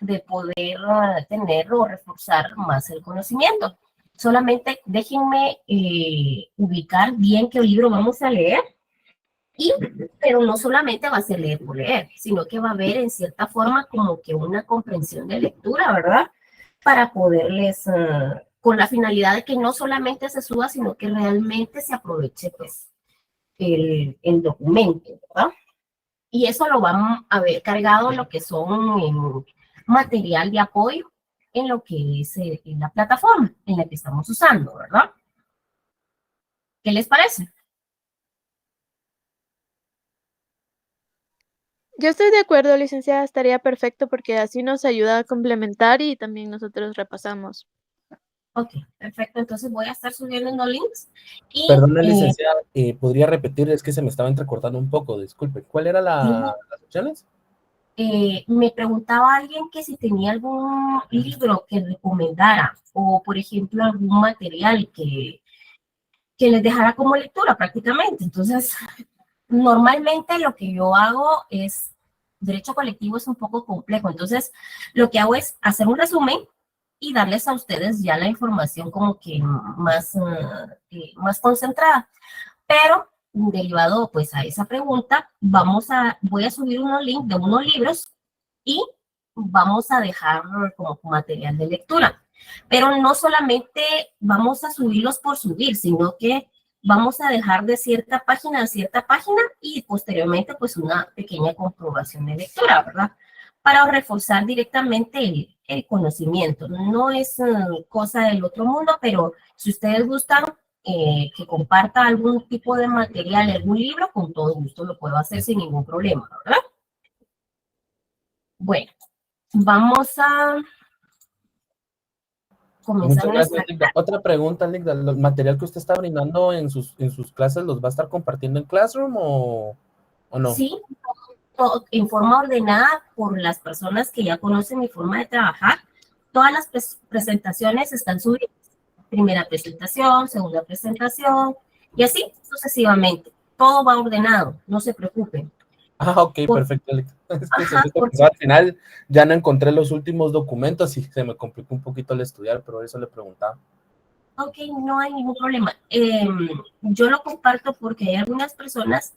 de poder tener o reforzar más el conocimiento. Solamente déjenme ubicar bien qué libro vamos a leer. Pero no solamente va a ser leer por leer, sino que va a haber en cierta forma como que una comprensión de lectura, ¿verdad? Para poderles, con la finalidad de que no solamente se suba, sino que realmente se aproveche pues el documento, ¿verdad? Y eso lo vamos a ver cargado en lo que son material de apoyo en lo que es en la plataforma en la que estamos usando, ¿verdad? ¿Qué les parece? Yo estoy de acuerdo, licenciada, estaría perfecto porque así nos ayuda a complementar y también nosotros repasamos. Ok, perfecto. Entonces voy a estar subiendo unos links y Perdona, licenciada, ¿podría repetir? Es que se me estaba entrecortando un poco, disculpe. ¿Cuál era las opciones? me preguntaba alguien que si tenía algún libro que recomendara o, por ejemplo, algún material que les dejara como lectura prácticamente. Entonces, normalmente lo que yo hago es, derecho colectivo es un poco complejo, entonces lo que hago es hacer un resumen y darles a ustedes ya la información como que más concentrada. Pero derivado pues a esa pregunta, voy a subir unos links de unos libros y vamos a dejar como material de lectura. Pero no solamente vamos a subirlos por subir, sino que vamos a dejar de cierta página a cierta página y posteriormente pues una pequeña comprobación de lectura, ¿verdad? Para reforzar directamente el conocimiento. No es cosa del otro mundo, pero si ustedes gustan que comparta algún tipo de material, algún libro, con todo gusto lo puedo hacer sin ningún problema, ¿verdad? Bueno, vamos a comenzar Muchas nuestra gracias, Ligda. clase. Otra pregunta, Ligda. ¿El material que usted está brindando en sus clases los va a estar compartiendo en Classroom o no? Sí, en forma ordenada por las personas que ya conocen mi forma de trabajar. Todas las presentaciones están subidas. Primera presentación, segunda presentación, y así sucesivamente. Todo va ordenado, no se preocupen. Ah, ok, Por, perfecto, Ligda. Es que se ajá, me pasó al final, ya no encontré los últimos documentos y se me complicó un poquito el estudiar, pero eso le preguntaba. ok, no hay ningún problema. Yo lo comparto porque hay algunas personas,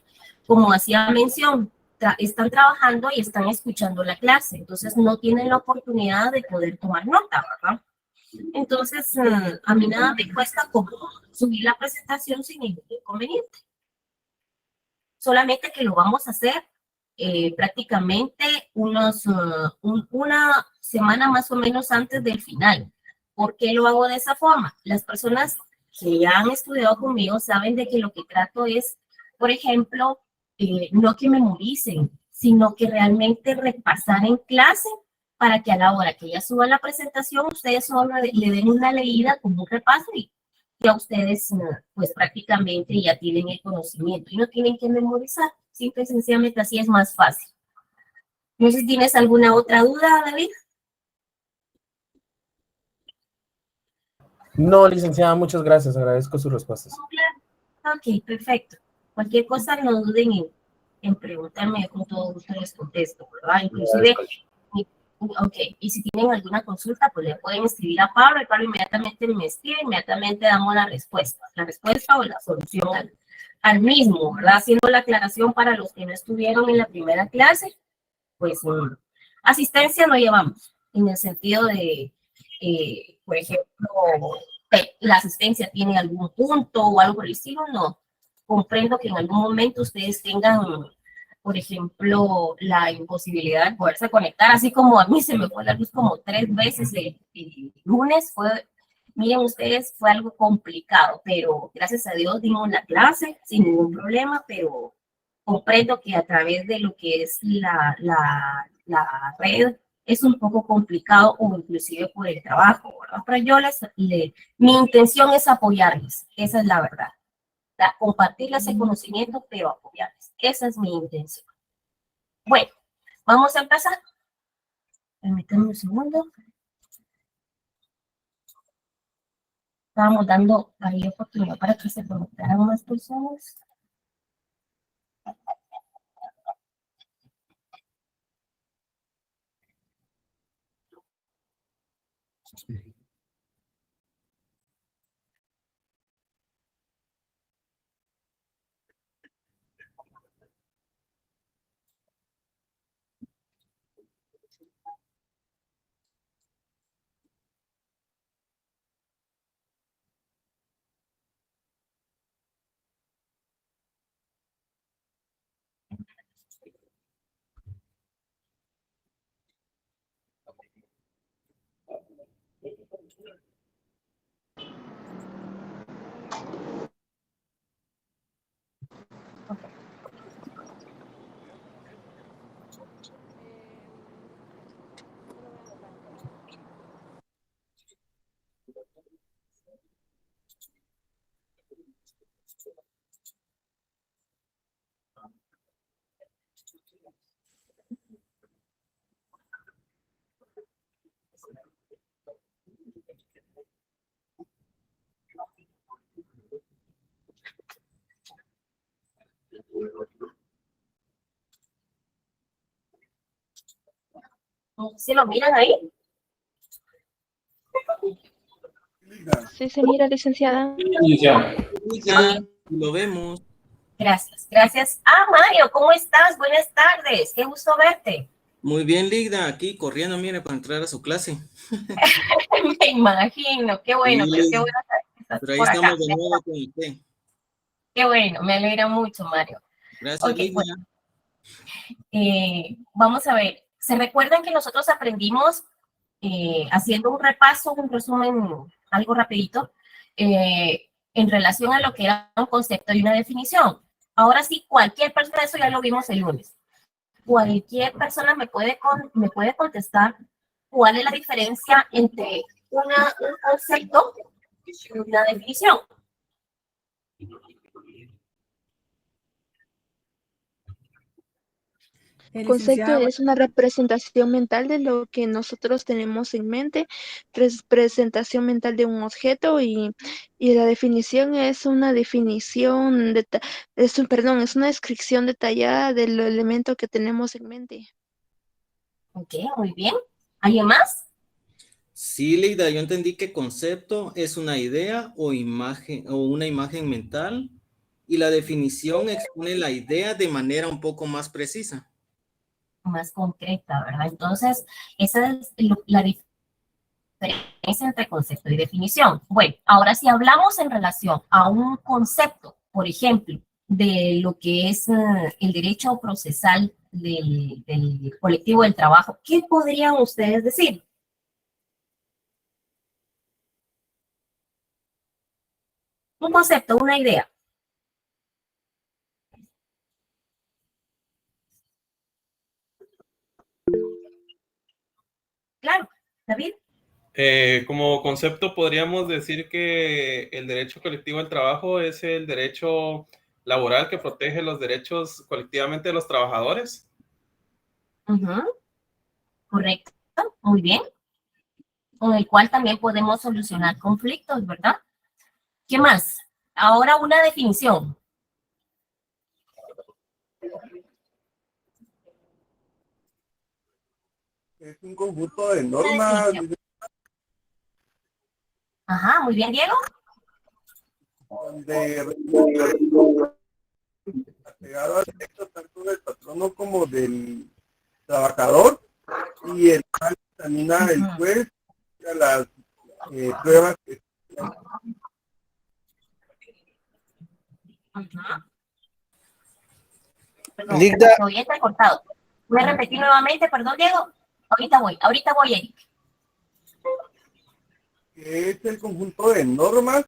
como hacía mención, están trabajando y están escuchando la clase, entonces no tienen la oportunidad de poder tomar nota, ¿verdad? Entonces, a mí nada me cuesta como subir la presentación sin ningún inconveniente. Solamente que lo vamos a hacer prácticamente una semana más o menos antes del final. ¿Por qué lo hago de esa forma? Las personas que ya han estudiado conmigo saben de que lo que trato es, por ejemplo, no que memoricen, sino que realmente repasar en clase para que a la hora que ya suban la presentación, ustedes solo le den una leída como un repaso y ya ustedes pues prácticamente ya tienen el conocimiento y no tienen que memorizar. Simple y sencillamente así es más fácil. No sé si tienes alguna otra duda, David. No, licenciada, muchas gracias, agradezco sus respuestas. Ok, perfecto. Cualquier cosa no duden en preguntarme, yo con todo gusto les contesto, ¿verdad? Le Inclusive, agradezco. ok, y si tienen alguna consulta, pues le pueden escribir a Pablo y Pablo inmediatamente me escribe, inmediatamente damos la respuesta o la solución al mismo, ¿verdad? Haciendo la aclaración para los que no estuvieron en la primera clase, pues asistencia no llevamos, en el sentido de, por ejemplo, la asistencia tiene algún punto o algo por el estilo, no. Comprendo que en algún momento ustedes tengan, por ejemplo, la imposibilidad de poderse conectar, así como a mí se me fue la luz como 3 veces el lunes, miren ustedes, fue algo complicado, pero gracias a Dios dimos la clase sin ningún problema, pero comprendo que a través de lo que es la red es un poco complicado o inclusive por el trabajo, ¿verdad? Pero mi intención es apoyarles, esa es la verdad. Compartirles el conocimiento, pero apoyarles. Esa es mi intención. Bueno, vamos a empezar. Permítanme un segundo. Estábamos dando ahí oportunidad para que se conectaran más personas. ¿Sí lo miran ahí? Sí, se mira, licenciada. Ya, lo vemos. Gracias, gracias. Ah, Mario, ¿cómo estás? Buenas tardes. Qué gusto verte. Muy bien, Ligda, aquí corriendo, mire, para entrar a su clase. Me imagino, qué bueno, Sí, pero qué bueno que estás pero ahí por acá. estamos de nuevo con usted. Qué bueno, me alegra mucho, Mario. Gracias, Ok, Ligda. bueno, vamos a ver. ¿Se recuerdan que nosotros aprendimos haciendo un repaso, un resumen, algo rapidito, en relación a lo que era un concepto y una definición? Ahora sí, cualquier persona, eso ya lo vimos el lunes, cualquier persona me puede contestar cuál es la diferencia entre un concepto y una definición. Concepto es una representación mental de lo que nosotros tenemos en mente, presentación mental de un objeto y la definición es una definición, es una descripción detallada del elemento que tenemos en mente. Ok, muy bien. ¿Alguien más? Sí, Ligda, yo entendí que concepto es una idea o imagen o una imagen mental y la definición expone la idea de manera un poco más precisa. Más concreta, ¿verdad? Entonces, esa es la diferencia entre concepto y definición. Bueno, ahora si hablamos en relación a un concepto, por ejemplo, de lo que es el derecho procesal del colectivo del trabajo, ¿qué podrían ustedes decir? Un concepto, una idea. Claro, David. Como concepto podríamos decir que el derecho colectivo al trabajo es el derecho laboral que protege los derechos colectivamente de los trabajadores. Correcto, muy bien. Con el cual también podemos solucionar conflictos, ¿verdad? ¿Qué más? Ahora una definición. Es un conjunto de normas. Ajá, muy bien, Diego. Donde apegado al derecho tanto del patrono como del trabajador y el cual examina el juez a las pruebas que Perdón, Ligda, se oye entrecortado. Voy a repetir nuevamente, perdón, Diego. Ahorita voy, Eric. que es el conjunto de normas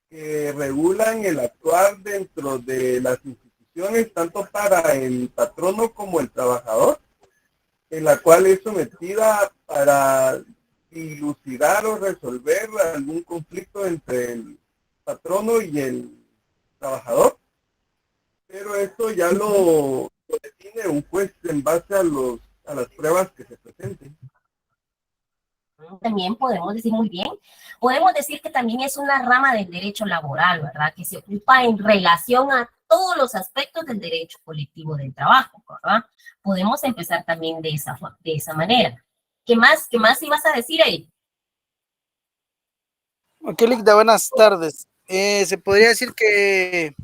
que regulan el actuar dentro de las instituciones tanto para el patrono como el trabajador, en la cual es sometida para dilucidar o resolver algún conflicto entre el patrono y el trabajador. Pero esto ya lo define un juez en base a las pruebas que se presenten. También podemos decir muy bien, podemos decir que también es una rama del derecho laboral, ¿verdad? Que se ocupa en relación a todos los aspectos del derecho colectivo del trabajo, ¿verdad? Podemos empezar también de esa manera. ¿Qué más ibas a decir ahí? Ok, Ligda, buenas tardes. Se podría decir que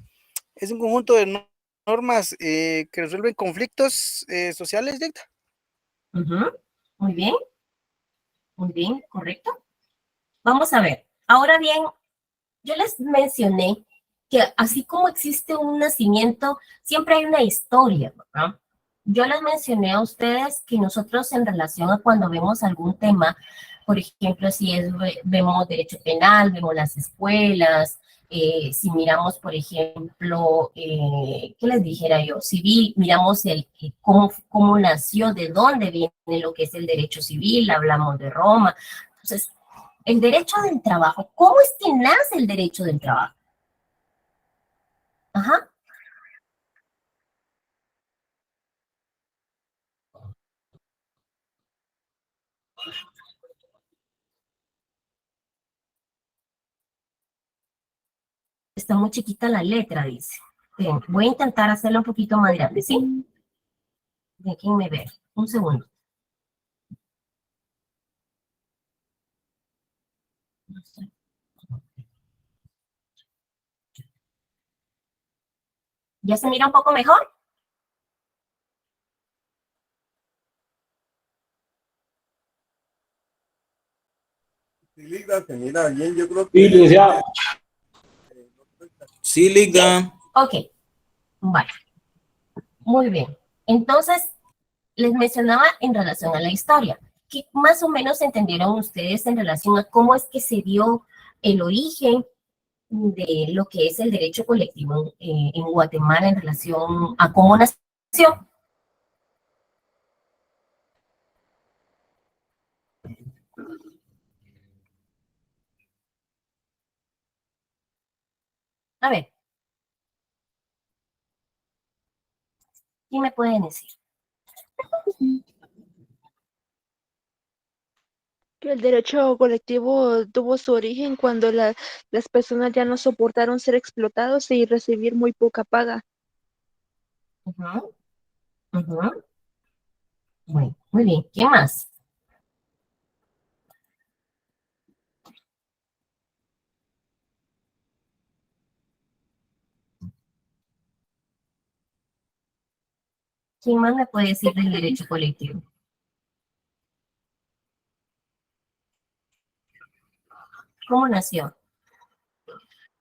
es un conjunto de normas que resuelven conflictos sociales, Ligda. Ujú. Muy bien, correcto. Vamos a ver. Ahora bien, yo les mencioné que así como existe un nacimiento, siempre hay una historia, ¿verdad? Yo les mencioné a ustedes que nosotros en relación a cuando vemos algún tema, por ejemplo, si es, vemos derecho penal, vemos las escuelas, si miramos, por ejemplo, ¿qué les dijera yo? Civil, miramos cómo nació, de dónde viene lo que es el derecho civil, hablamos de Roma. Entonces, el derecho del trabajo, ¿cómo es que nace el derecho del trabajo? Ajá. Está muy chiquita la letra, dice. Bien, voy a intentar hacerla un poquito más grande, ¿sí? Déjenme ver, un segundo. ¿Ya se mira un poco mejor? Sí, Ligda, se mira bien, yo creo Sí, que... licenciado. Sí, Ligda. Ok, vale. Muy bien. Entonces, les mencionaba en relación a la historia. ¿Qué más o menos entendieron ustedes en relación a cómo es que se dio el origen de lo que es el derecho colectivo en Guatemala en relación a cómo nació? A ver, ¿qué me pueden decir? Que el derecho colectivo tuvo su origen cuando las personas ya no soportaron ser explotados y recibir muy poca paga. Ujú, ujú. Bueno, muy bien. ¿Qué más? ¿Quién más me puede decir del derecho colectivo? ¿Cómo nació?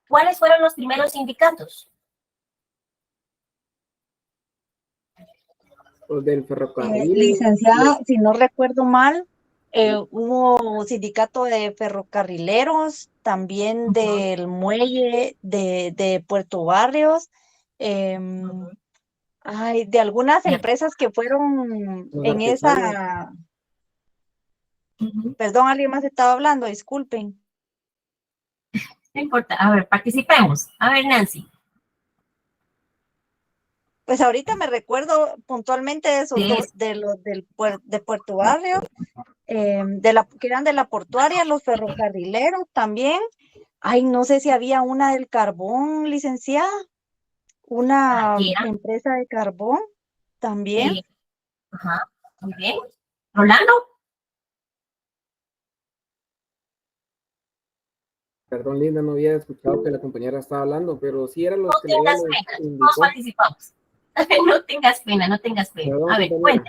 ¿Cuáles fueron los primeros sindicatos? Los del ferrocarril. Licenciada, si no recuerdo mal, hubo sindicato de ferrocarrileros, también del muelle de Puerto Barrios, em, ay, de algunas Ya. empresas que fueron Los en artesanos. esa, Ujú. perdón, alguien más estaba hablando, disculpen. No importa. A ver, participemos. A ver, Nancy. Pues ahorita me recuerdo puntualmente de esos De dos, eso. de los de Puerto Barrios, que eran de la portuaria, los ferrocarrileros también. Ay, no sé si había una del carbón, licenciada, una Aquí era. empresa de carbón también. Ajá. Muy bien. Rolando, Perdón, Linda, no había escuchado que la compañera estaba hablando, pero sí eran no los que ella tengas les pena. Todos indicó. participamos. No tengas pena, no tengas pena. Perdón, A ver, compañera.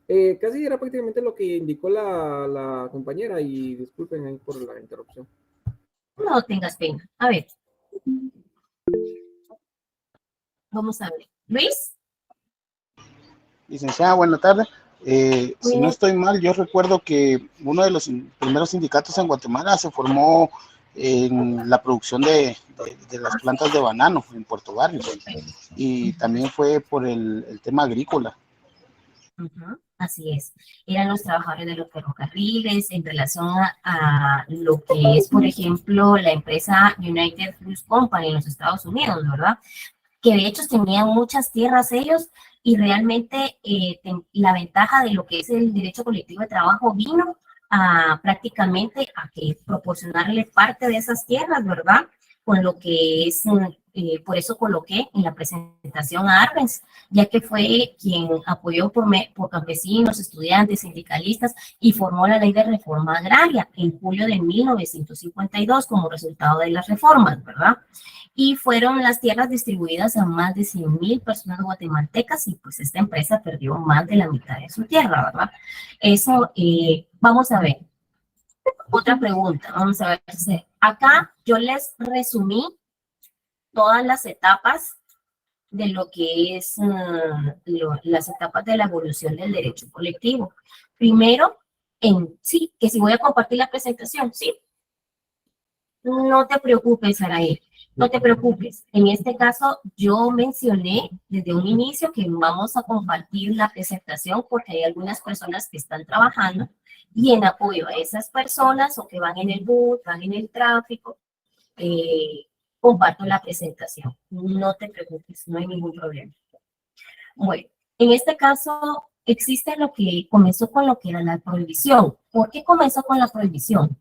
cuéntame. Casi era prácticamente lo que indicó la compañera y disculpen ahí por la interrupción. No tengas pena. A ver. Vamos a ver. Luis. Licenciada, buena tarde. Muy Si no bien. estoy mal, yo recuerdo que uno de los primeros sindicatos en Guatemala se formó en la producción de las plantas de banano en Puerto Barrios y también fue por el tema agrícola. Ujú, así es. Eran los trabajadores de los ferrocarriles en relación a lo que es, por ejemplo, la empresa United Fruit Company en los Estados Unidos, ¿verdad? Que de hecho tenían muchas tierras ellos y realmente la ventaja de lo que es el derecho colectivo de trabajo vino a prácticamente a que proporcionarle parte de esas tierras, ¿verdad? con lo que es, por eso coloqué en la presentación a Arbenz, ya que fue quien apoyó por campesinos, estudiantes, sindicalistas y formó la ley de reforma agraria en julio de 1952 como resultado de las reformas, ¿verdad? Y fueron las tierras distribuidas a más de 100.000 personas guatemaltecas y pues esta empresa perdió más de la mitad de su tierra, ¿verdad? Eso, vamos a ver. Otra pregunta, vamos a ver. Acá yo les resumí todas las etapas de lo que es las etapas de la evolución del derecho colectivo. Primero, sí, que si voy a compartir la presentación, sí. No te preocupes, Saraí, no te preocupes. En este caso, yo mencioné desde un inicio que vamos a compartir la presentación porque hay algunas personas que están trabajando y en apoyo a esas personas o que van en el bus, van en el tráfico, comparto la presentación. No te preocupes, no hay ningún problema. Bueno, en este caso existe lo que comenzó con lo que era la prohibición. ¿Por qué comenzó con la prohibición?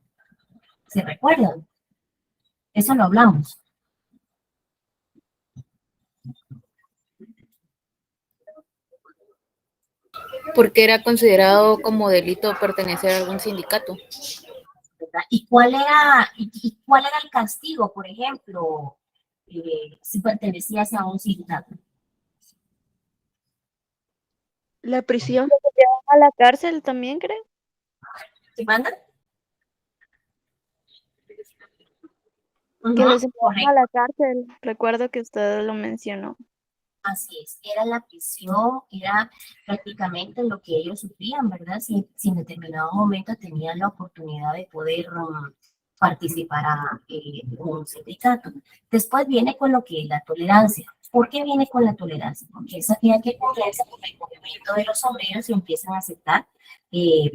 ¿Se recuerdan? Eso lo hablamos. Porque era considerado como delito pertenecer a algún sindicato. ¿Y cuál era el castigo, por ejemplo, si pertenecías a un sindicato? La prisión. A la cárcel también, creo. ¿Se mandan? Que los enviaron a la cárcel. Recuerdo que usted lo mencionó. Así es, era la prisión, era prácticamente lo que ellos sufrían, ¿verdad? Si en determinado momento tenían la oportunidad de poder participar en un sindicato. Después viene con lo que es la tolerancia. ¿Por qué viene con la tolerancia? Porque es aquella que comienza con el movimiento de los obreros y empiezan a aceptar,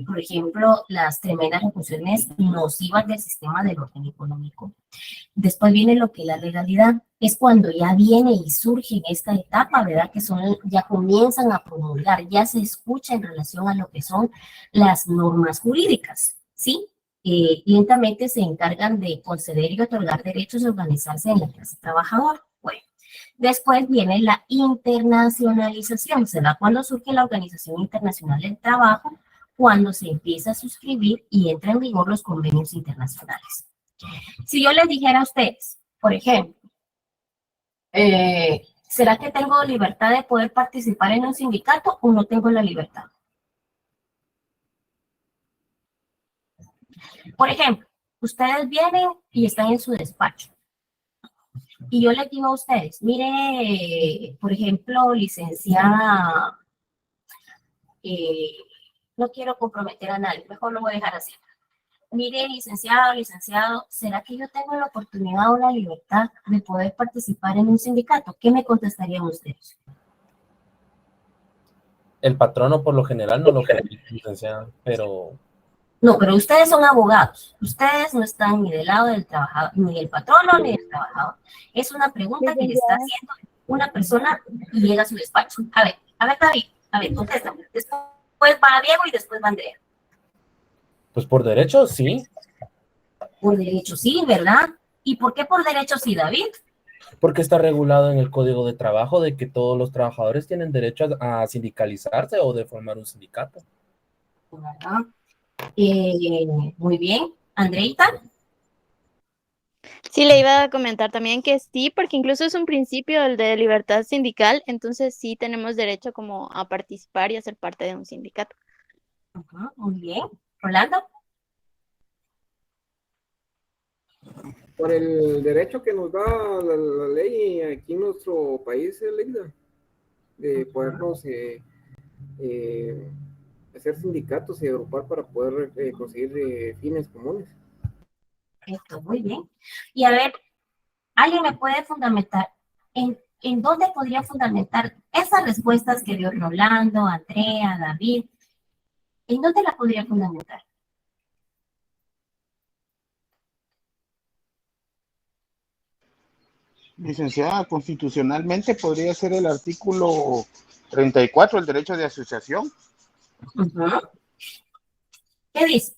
por ejemplo, las tremendas repercusiones nocivas del sistema del orden económico. Después viene lo que es la legalidad, es cuando ya viene y surge en esta etapa, ¿verdad? Que ya comienzan a promulgar, ya se escucha en relación a lo que son las normas jurídicas, ¿sí? Lentamente se encargan de conceder y otorgar derechos a organizarse en la clase trabajadora. Bueno, después viene la internacionalización, se da cuando surge la Organización Internacional del Trabajo, cuando se empieza a suscribir y entra en vigor los convenios internacionales. Si yo les dijera a ustedes, por ejemplo, ¿será que tengo libertad de poder participar en un sindicato o no tengo la libertad? Por ejemplo, ustedes vienen y están en su despacho. Y yo les digo a ustedes, mire, por ejemplo, licenciada, no quiero comprometer a nadie, mejor lo voy a dejar así. Mire, licenciado, ¿será que yo tengo la oportunidad o la libertad de poder participar en un sindicato? ¿Qué me contestarían ustedes? El patrono por lo general no lo permite, licenciado, pero... No, pero ustedes son abogados. Ustedes no están ni del lado del trabajador, ni del patrono, ni del trabajador. Es una pregunta que le está haciendo una persona y llega a su despacho. A ver, David, contéstame. Después va Diego y después va Andrea. Pues por derecho, sí. Por derecho, sí, ¿verdad? ¿Y por qué por derecho sí, David? Porque está regulado en el Código de Trabajo de que todos los trabajadores tienen derecho a sindicalizarse o de formar un sindicato. ¿Verdad? Muy bien. Andreita. Sí, le iba a comentar también que sí, porque incluso es un principio el de libertad sindical, entonces sí tenemos derecho como a participar y a ser parte de un sindicato. Muy bien. Rolando. Por el derecho que nos da la ley aquí en nuestro país, Leida, de podernos hacer sindicatos y agrupar para poder conseguir fines comunes. Esto, muy bien. Y a ver, ¿alguien me puede fundamentar en dónde podría fundamentar esas respuestas que dio Rolando, Andrea, David? ¿En dónde la podría fundamentar? Licenciada, constitucionalmente podría ser el artículo 34, el derecho de asociación. ¿Qué dice?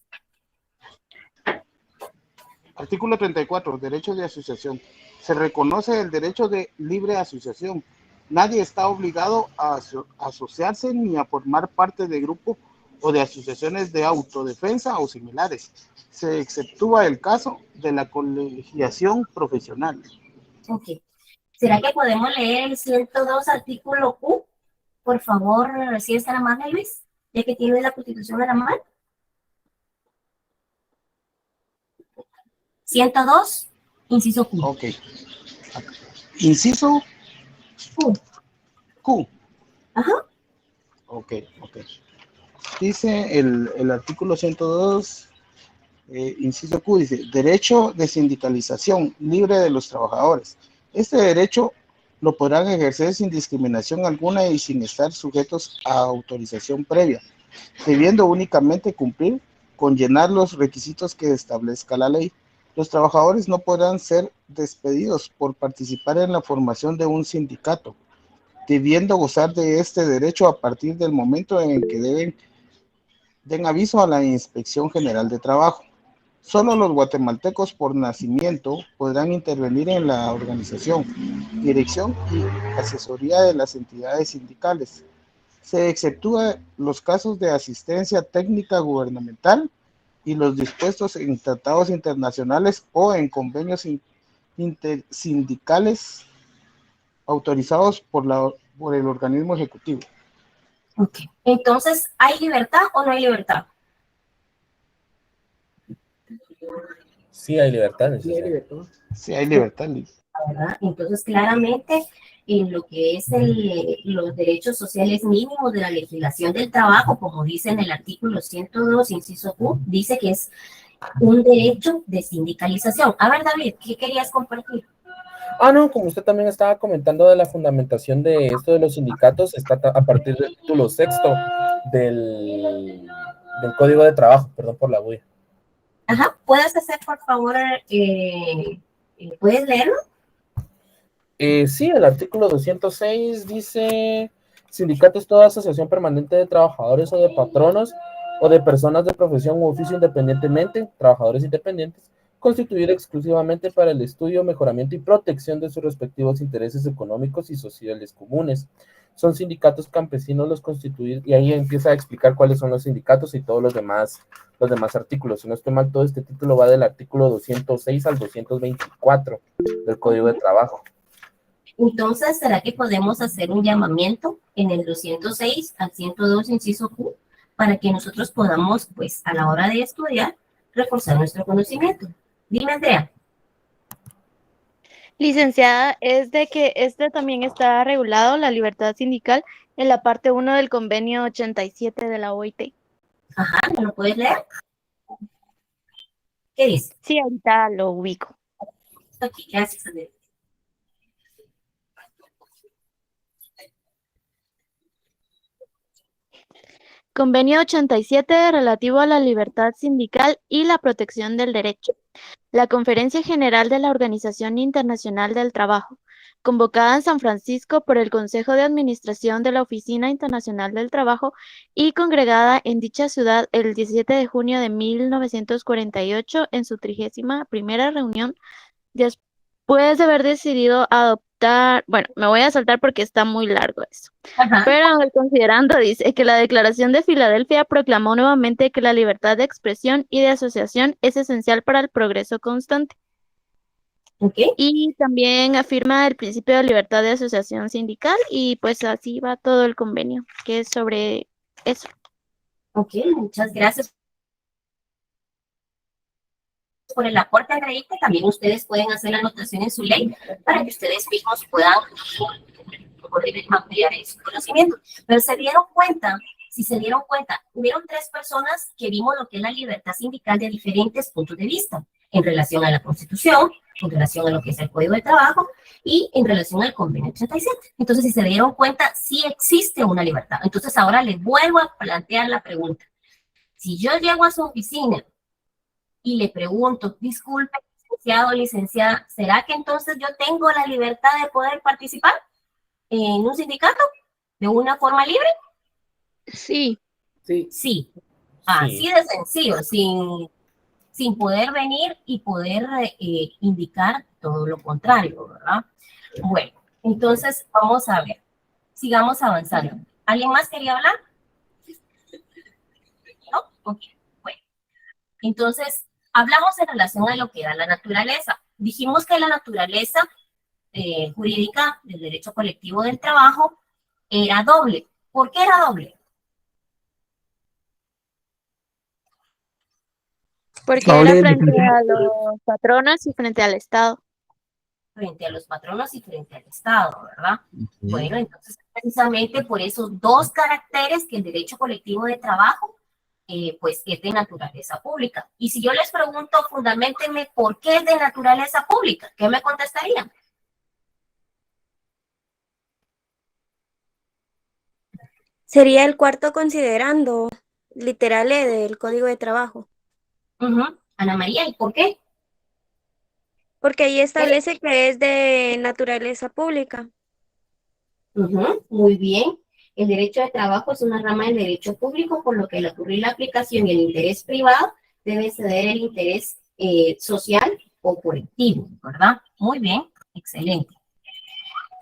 Artículo 34, derecho de asociación. Se reconoce el derecho de libre asociación. Nadie está obligado a asociarse ni a formar parte de grupo o de asociaciones de autodefensa o similares. Se exceptúa el caso de la colegiación profesional. Ok. ¿Será que podemos leer el 102 artículo Q? Por favor, si está la mano, Luis, ya que tiene la Constitución a la mano. 102, inciso Q. Ok. Inciso Q. Q. Ajá. Ok. Dice el artículo 102, inciso Q, dice, derecho de sindicalización libre de los trabajadores. Este derecho lo podrán ejercer sin discriminación alguna y sin estar sujetos a autorización previa, debiendo únicamente cumplir con llenar los requisitos que establezca la ley. Los trabajadores no podrán ser despedidos por participar en la formación de un sindicato, debiendo gozar de este derecho a partir del momento en el que den aviso a la Inspección General de Trabajo. Solo los guatemaltecos por nacimiento podrán intervenir en la organización, dirección y asesoría de las entidades sindicales. Se exceptúa los casos de asistencia técnica gubernamental y los dispuestos en tratados internacionales o en convenios intersindicales autorizados por el organismo ejecutivo. Ok. Entonces, ¿hay libertad o no hay libertad? Sí hay libertad. Sí hay libertad. ¿Verdad? Entonces, claramente, en lo que es los derechos sociales mínimos de la legislación del trabajo, como dice en el artículo 102, inciso Q, dice que es un derecho de sindicalización. A ver, David, ¿qué querías compartir? No, como usted también estaba comentando de la fundamentación de esto de los sindicatos, está a partir del título 6º del Código de Trabajo, perdón por la bulla. Ajá, ¿puedes hacer, por favor, puedes leerlo? Sí, el artículo 206 dice, sindicato es toda asociación permanente de trabajadores o de patronos o de personas de profesión u oficio independientemente, trabajadores independientes, constituida exclusivamente para el estudio, mejoramiento y protección de sus respectivos intereses económicos y sociales comunes. Son sindicatos campesinos los constituidos, y ahí empieza a explicar cuáles son los sindicatos y todos los demás artículos. Si no estoy mal, todo este título va del artículo 206 al 224 del Código de Trabajo. Entonces, ¿será que podemos hacer un llamamiento en el 206 al 102, inciso Q, para que nosotros podamos, pues, a la hora de estudiar, reforzar nuestro conocimiento? Dime, Andrea. Licenciada, es de que también está regulado la libertad sindical en la parte 1 del convenio 87 de la OIT. Ajá, ¿me lo puedes leer? ¿Qué dice? Sí, ahorita lo ubico. Ok, gracias, Andrea. Convenio 87 relativo a la libertad sindical y la protección del derecho. La Conferencia General de la Organización Internacional del Trabajo, convocada en San Francisco por el Consejo de Administración de la Oficina Internacional del Trabajo y congregada en dicha ciudad el 17 de junio de 1948 en su 31ª reunión, después de haber decidido adoptar, bueno, me voy a saltar porque está muy largo eso. Ajá. Pero considerando, dice, que la Declaración de Filadelfia proclamó nuevamente que la libertad de expresión y de asociación es esencial para el progreso constante. Okay. Y también afirma el principio de libertad de asociación sindical y pues así va todo el convenio, que es sobre eso. Ok, muchas gracias por el aporte, Andreita. También ustedes pueden hacer la anotación en su ley para que ustedes mismos puedan ampliar su conocimiento. Pero si se dieron cuenta, hubieron 3 personas que vimos lo que es la libertad sindical de diferentes puntos de vista, en relación a la Constitución, en relación a lo que es el Código de Trabajo y en relación al Convenio 87. Entonces, si se dieron cuenta, sí existe una libertad. Entonces, ahora les vuelvo a plantear la pregunta. Si yo llego a su oficina y le pregunto, disculpe, licenciado o licenciada, ¿será que entonces yo tengo la libertad de poder participar en un sindicato de una forma libre? Sí. Sí. Así de sencillo, sin sin poder venir y poder indicar todo lo contrario, ¿verdad? Bueno, entonces vamos a ver, sigamos avanzando. ¿Alguien más quería hablar? ¿No? Ok, bueno. Entonces, hablamos en relación a lo que era la naturaleza. Dijimos que la naturaleza jurídica del derecho colectivo del trabajo era doble. ¿Por qué era doble? Porque era frente a los patronos y frente al Estado. Frente a los patronos y frente al Estado, ¿verdad? Bueno, entonces precisamente por esos dos caracteres que el derecho colectivo de trabajo pues es de naturaleza pública. Y si yo les pregunto, fundamentenme por qué es de naturaleza pública, ¿qué me contestarían? Sería el cuarto considerando, literal, del Código de Trabajo. Ana María, ¿y por qué? Porque ahí establece que es de naturaleza pública. Muy bien. El derecho de trabajo es una rama del derecho público, por lo que al ocurrir la aplicación y el interés privado debe ceder el interés social o colectivo, ¿verdad? Muy bien, excelente.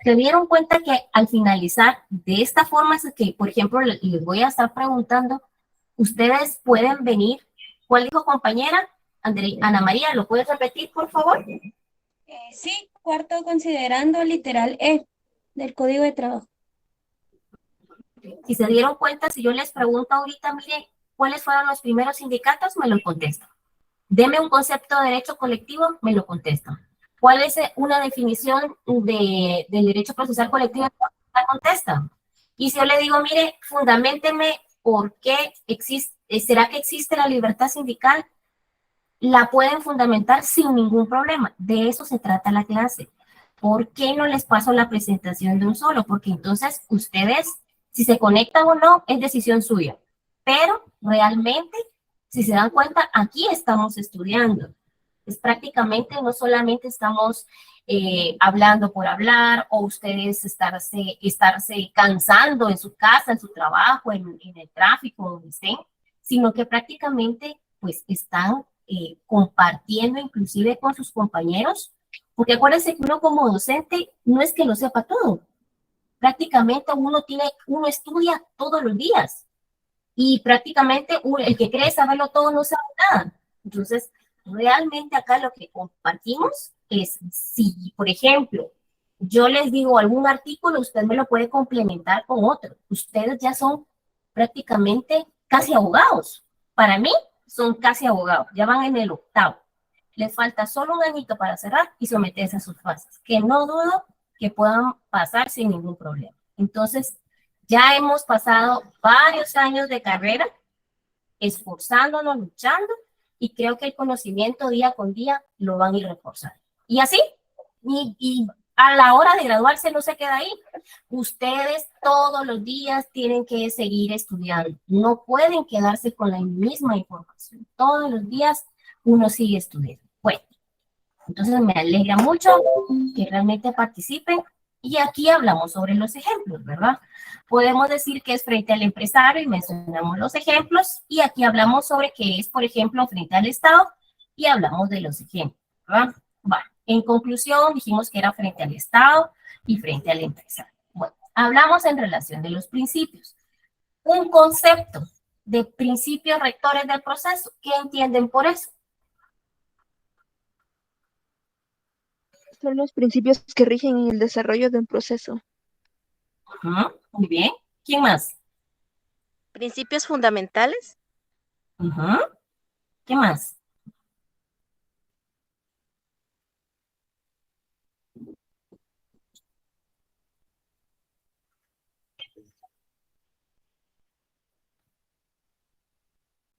Se dieron cuenta que al finalizar de esta forma es que, por ejemplo, les voy a estar preguntando, ustedes pueden venir. ¿Cuál dijo compañera? Ana María, ¿lo puedes repetir, por favor? Sí, cuarto considerando literal del Código de Trabajo. Si se dieron cuenta, si yo les pregunto ahorita, mire, ¿cuáles fueron los primeros sindicatos? Me lo contestan. Deme un concepto de derecho colectivo, me lo contestan. ¿Cuál es una definición del derecho procesal colectivo? Me contestan. Y si yo le digo, mire, fundamentenme por qué existe, ¿será que existe la libertad sindical? La pueden fundamentar sin ningún problema. De eso se trata la clase. ¿Por qué no les paso la presentación de un solo? Porque entonces ustedes, si se conectan o no, es decisión suya. Pero realmente, si se dan cuenta, aquí estamos estudiando. Es prácticamente, no solamente estamos hablando por hablar o ustedes estarse cansando en su casa, en su trabajo, en el tráfico, donde estén, sino que prácticamente pues están compartiendo inclusive con sus compañeros, porque acuérdense que uno como docente no es que lo sepa todo, prácticamente uno estudia todos los días y prácticamente el que cree saberlo todo no sabe nada. Entonces, realmente acá lo que compartimos es, si por ejemplo, yo les digo algún artículo, usted me lo puede complementar con otro. Ustedes ya son prácticamente casi abogados. Para mí, son casi abogados, ya van en el 8º. Les falta solo un añito para cerrar y someterse a sus fases, que no dudo que puedan pasar sin ningún problema. Entonces, ya hemos pasado varios años de carrera, esforzándonos, luchando, y creo que el conocimiento día con día lo van a ir reforzando. Y así, y a la hora de graduarse no se queda ahí. Ustedes todos los días tienen que seguir estudiando. No pueden quedarse con la misma información. Todos los días uno sigue estudiando. Bueno, entonces me alegra mucho que realmente participen. Y aquí hablamos sobre los ejemplos, ¿verdad? Podemos decir que es frente al empresario y mencionamos los ejemplos. Y aquí hablamos sobre qué es, por ejemplo, frente al Estado y hablamos de los ejemplos, ¿verdad? Bueno, en conclusión, dijimos que era frente al Estado y frente al empresario. Bueno, hablamos en relación de los principios. Un concepto de principios rectores del proceso. ¿Qué entienden por eso? Son los principios que rigen el desarrollo de un proceso. Muy bien. ¿Quién más? Principios fundamentales. ¿Qué más?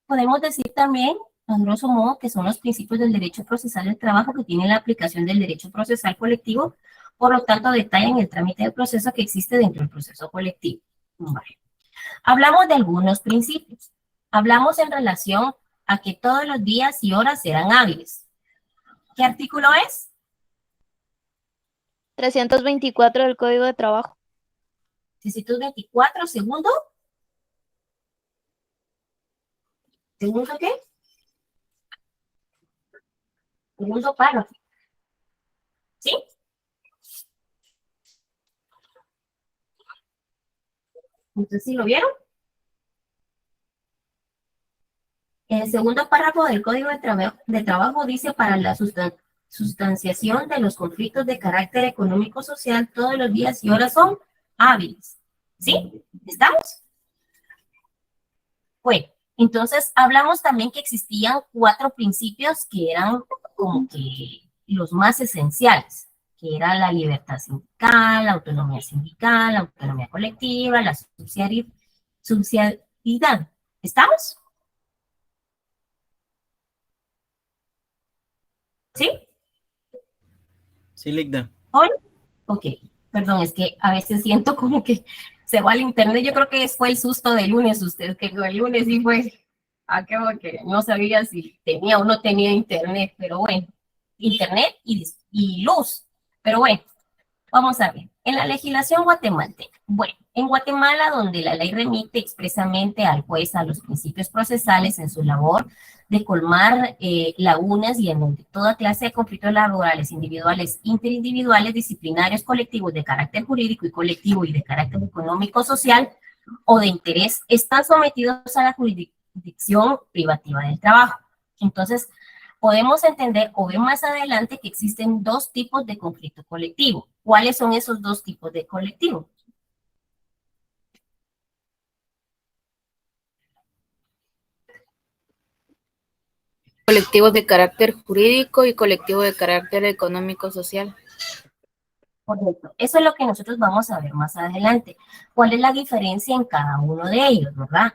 Podemos decir también, a grosso modo, que son los principios del derecho procesal del trabajo que tienen la aplicación del derecho procesal colectivo, por lo tanto detallan el trámite del proceso que existe dentro del proceso colectivo. Vale. Hablamos de algunos principios. Hablamos en relación a que todos los días y horas serán hábiles. ¿Qué artículo es? 324 del Código de Trabajo. 324, segundo. ¿Segundo qué? segundo párrafo. ¿Sí? Entonces, ¿sí lo vieron? El segundo párrafo del Código de Trabajo dice para la sustanciación de los conflictos de carácter económico-social todos los días y horas son hábiles. ¿Sí? ¿Estamos? Bueno, entonces hablamos también que existían 4 principios que eran como que los más esenciales, que era la libertad sindical, la autonomía colectiva, la subsidiariedad. ¿Estamos? ¿Sí? Sí, Ligda. ¿Hoy? Ok, perdón, es que a veces siento como que se va al internet. Yo creo que fue el susto del lunes, usted, que el lunes sí fue aquello que no sabía si tenía o no tenía internet, pero bueno, internet y luz. Pero bueno, vamos a ver. En la legislación guatemalteca, bueno, en Guatemala, donde la ley remite expresamente al juez a los principios procesales en su labor de colmar lagunas y en donde toda clase de conflictos laborales, individuales, interindividuales, disciplinarios, colectivos de carácter jurídico y colectivo y de carácter económico, social o de interés están sometidos a la jurisdicción privativa del trabajo. Entonces, podemos entender o ver más adelante que existen 2 tipos de conflicto colectivo. ¿Cuáles son esos 2 tipos de colectivo? Colectivos de carácter jurídico y colectivo de carácter económico-social. Correcto. Eso es lo que nosotros vamos a ver más adelante. ¿Cuál es la diferencia en cada uno de ellos, verdad?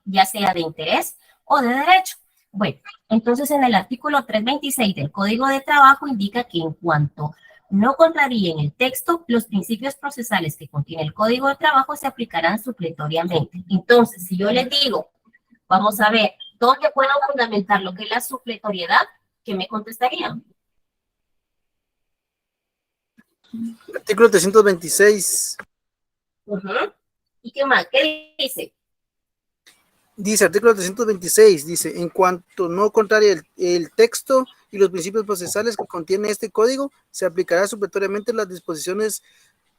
Ya sea de interés o de derecho. Bueno, entonces en el artículo 326 del Código de Trabajo indica que en cuanto no contraríen el texto, los principios procesales que contiene el Código de Trabajo se aplicarán supletoriamente. Entonces, si yo les digo, vamos a ver, ¿dónde puedo fundamentar lo que es la supletoriedad? ¿Qué me contestarían? Artículo 326. ¿Y qué más? ¿Qué dice? Dice, artículo 326, dice, en cuanto no contrarie el texto y los principios procesales que contiene este código, se aplicará supletoriamente las disposiciones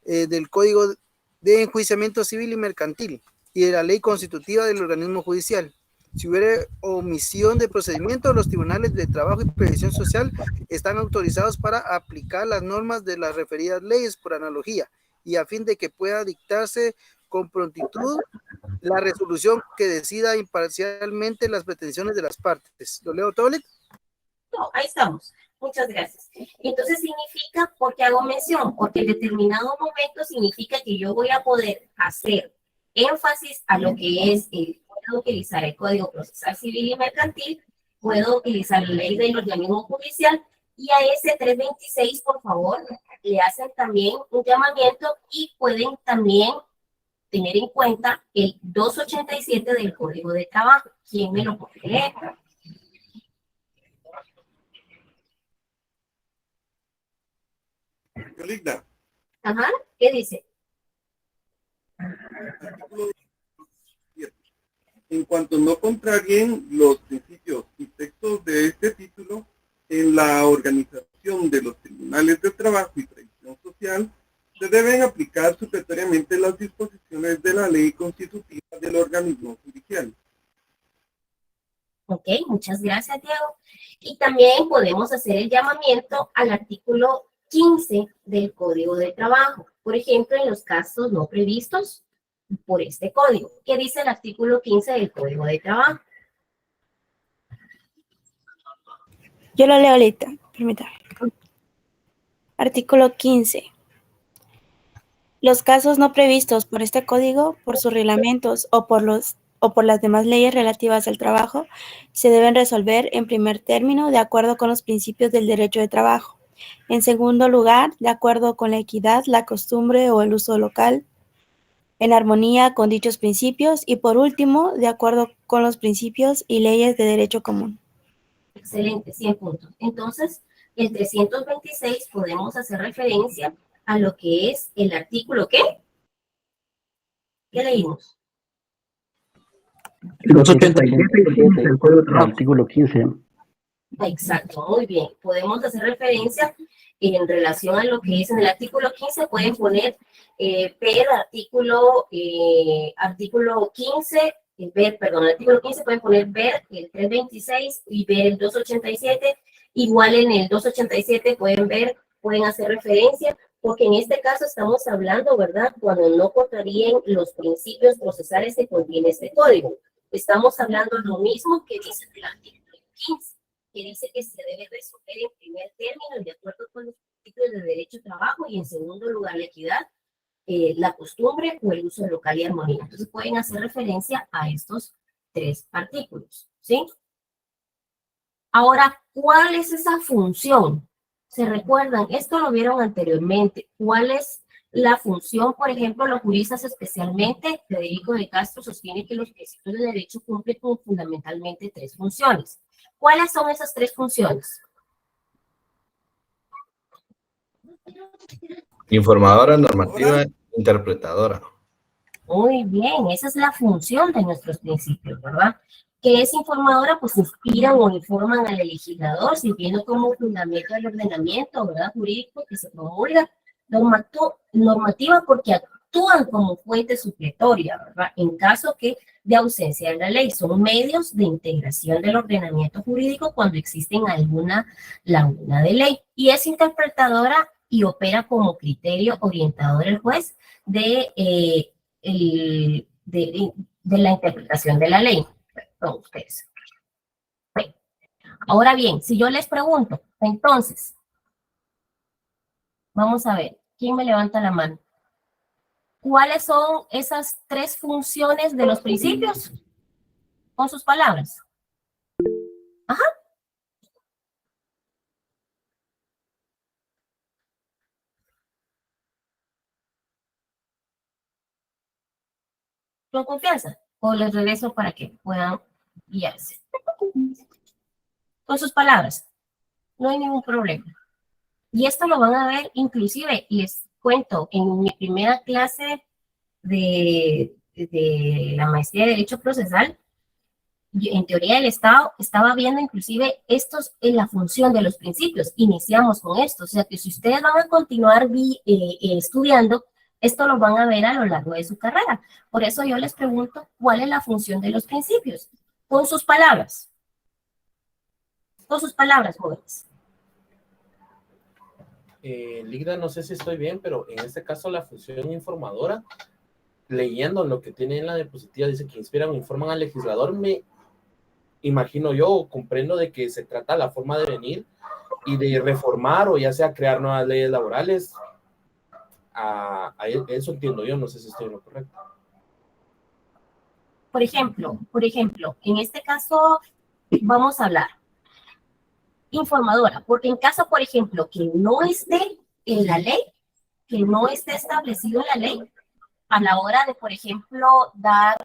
del Código de Enjuiciamiento Civil y Mercantil y de la ley constitutiva del organismo judicial. Si hubiera omisión de procedimiento, los tribunales de trabajo y previsión social están autorizados para aplicar las normas de las referidas leyes por analogía y a fin de que pueda dictarse con prontitud la resolución que decida imparcialmente las pretensiones de las partes. ¿Lo leo todo, Lick? No, ahí estamos. Muchas gracias. Entonces significa, ¿por qué hago mención? Porque en determinado momento significa que yo voy a poder hacer énfasis a lo que es, puedo utilizar el Código Procesal Civil y Mercantil, puedo utilizar la ley del organismo judicial y a ese 326, por favor, le hacen también un llamamiento y pueden también tener en cuenta el 287 del Código de Trabajo. ¿Quién me lo puede leer? Ajá, ¿qué dice? En cuanto no contrarien los principios y textos de este título, en la organización de los tribunales de trabajo y previsión social, se deben aplicar supletoriamente las disposiciones de la ley constitutiva del organismo judicial. Ok, muchas gracias, Diego. Y también podemos hacer el llamamiento al artículo 15 del Código de Trabajo. Por ejemplo, en los casos no previstos por este código. ¿Qué dice el artículo 15 del Código de Trabajo? Yo lo leo ahorita, permítame. Artículo 15. Los casos no previstos por este código, por sus reglamentos o por las demás leyes relativas al trabajo, se deben resolver en primer término de acuerdo con los principios del derecho de trabajo. En segundo lugar, de acuerdo con la equidad, la costumbre o el uso local, en armonía con dichos principios y por último, de acuerdo con los principios y leyes de derecho común. Excelente, 100 puntos. Entonces, el 326 podemos hacer referencia a lo que es el artículo ¿qué? ¿Qué leímos? El 287 del Código de Trabajo. Artículo 15. Exacto, muy bien. Podemos hacer referencia en relación a lo que es en el artículo 15, pueden poner ver artículo 15, perdón, el artículo 15 pueden poner ver el 326 y ver el 287. Igual en el 287 pueden hacer referencia, porque en este caso estamos hablando, ¿verdad? Cuando no contrarían los principios procesales que contiene este código. Estamos hablando lo mismo que dice el artículo 15, que dice que se debe resolver en primer término de acuerdo con los principios de derecho a trabajo y en segundo lugar la equidad, la costumbre o el uso local y armonía. Entonces pueden hacer referencia a estos tres artículos, ¿sí? Ahora, ¿cuál es esa función? ¿Se recuerdan? Esto lo vieron anteriormente. ¿Cuál es la función? Por ejemplo, los juristas, especialmente Federico de Castro, sostiene que los principios de derecho cumplen con fundamentalmente tres funciones. ¿Cuáles son esas tres funciones? Informadora, normativa, interpretadora. Muy bien, esa es la función de nuestros principios, ¿verdad? ¿Qué es informadora? Pues inspiran o informan al legislador, sirviendo como fundamento del ordenamiento, ¿verdad? Jurídico que se promulga, normativa porque actúan como fuente supletoria, ¿verdad? En caso de ausencia de la ley, son medios de integración del ordenamiento jurídico cuando existen alguna laguna de ley. Y es interpretadora y opera como criterio orientador del juez de la interpretación de la ley. Perdón, ustedes. Bueno, ahora bien, si yo les pregunto, entonces, vamos a ver, ¿quién me levanta la mano? ¿Cuáles son esas tres funciones de los principios? Con sus palabras. Ajá. Con confianza. O les regreso para que puedan guiarse. Con sus palabras. No hay ningún problema. Y esto lo van a ver, inclusive, les cuento, en mi primera clase de la maestría de Derecho Procesal, en teoría del Estado, estaba viendo inclusive estos en la función de los principios. Iniciamos con esto. O sea que si ustedes van a continuar estudiando, esto lo van a ver a lo largo de su carrera. Por eso yo les pregunto, ¿cuál es la función de los principios? Con sus palabras. Con sus palabras, jóvenes. Ligda, no sé si estoy bien, pero en este caso la función informadora, leyendo lo que tiene en la diapositiva, dice que inspiran o informan al legislador. Me imagino yo, comprendo de que se trata la forma de venir y de reformar o ya sea crear nuevas leyes laborales. A eso entiendo yo, no sé si estoy en lo correcto. Por ejemplo, en este caso vamos a hablar informadora, porque en caso, por ejemplo, que no esté en la ley, que no esté establecido en la ley, a la hora de, por ejemplo, dar,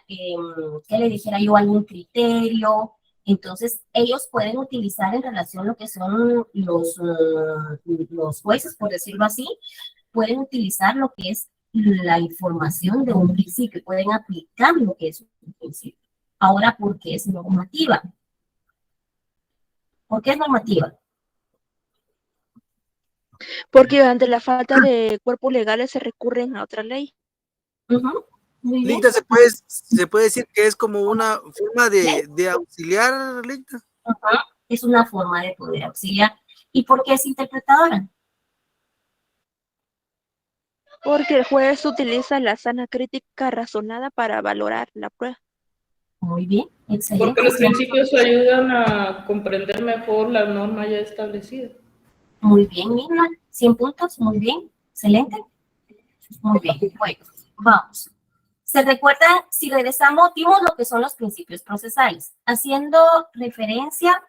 ¿qué le dijera yo? Algún criterio, entonces ellos pueden utilizar en relación a lo que son los jueces, por decirlo así, pueden utilizar lo que es la información de un principio, pueden aplicar lo que es un principio. Ahora, ¿por qué es normativa? ¿Por qué es normativa? Porque ante la falta de cuerpos legales se recurren a otra ley. Linda, ¿se puede decir que es como una forma de auxiliar, Linda? Es una forma de poder auxiliar. ¿Y por qué es interpretadora? Porque el juez utiliza la sana crítica razonada para valorar la prueba. Muy bien, excelente. Porque los principios ayudan a comprender mejor la norma ya establecida. Muy bien, Mirna. 100 puntos, muy bien. Excelente. Muy bien, bueno, vamos. Se recuerda, si regresamos, vimos lo que son los principios procesales. Haciendo referencia,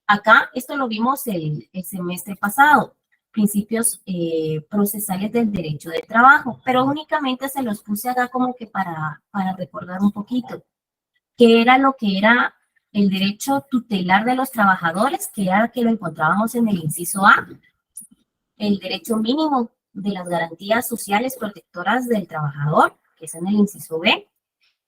acá, esto lo vimos el semestre pasado. Principios procesales del derecho de trabajo, pero únicamente se los puse acá como que para recordar un poquito, que era lo que era el derecho tutelar de los trabajadores, que era que lo encontrábamos en el inciso A, el derecho mínimo de las garantías sociales protectoras del trabajador, que es en el inciso B,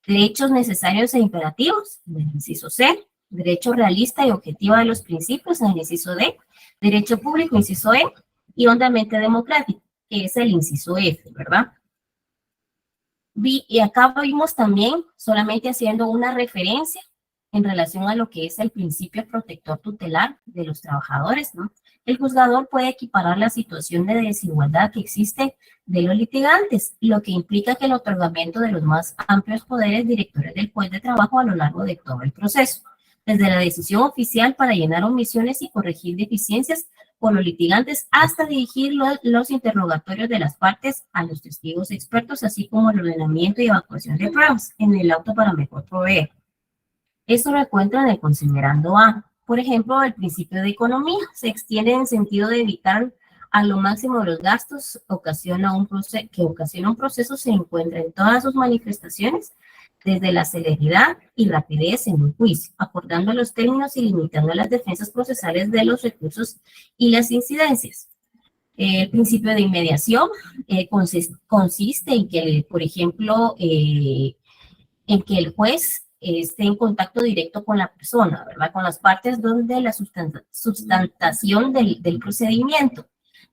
derechos necesarios e imperativos, en el inciso C, Derecho realista y objetivo de los principios, en el inciso D. Derecho público, inciso E. Y hondamente democrático, que es el inciso F, ¿verdad? Y acá vimos también, solamente haciendo una referencia en relación a lo que es el principio protector tutelar de los trabajadores, ¿no? El juzgador puede equiparar la situación de desigualdad que existe de los litigantes, lo que implica que el otorgamiento de los más amplios poderes directores del juez de trabajo a lo largo de todo el proceso, desde la decisión oficial para llenar omisiones y corregir deficiencias por los litigantes hasta dirigir los interrogatorios de las partes a los testigos expertos, así como el ordenamiento y evacuación de pruebas en el auto para mejor proveer. Esto lo encuentra en el considerando A. Por ejemplo, el principio de economía se extiende en sentido de evitar a lo máximo los gastos que ocasiona un proceso se encuentra en todas sus manifestaciones, desde la celeridad y rapidez en un juicio, acordando los términos y limitando las defensas procesales de los recursos y las incidencias. El principio de inmediación consiste en que, por ejemplo, en que el juez esté en contacto directo con la persona, ¿verdad? Con las partes donde la sustentación del procedimiento.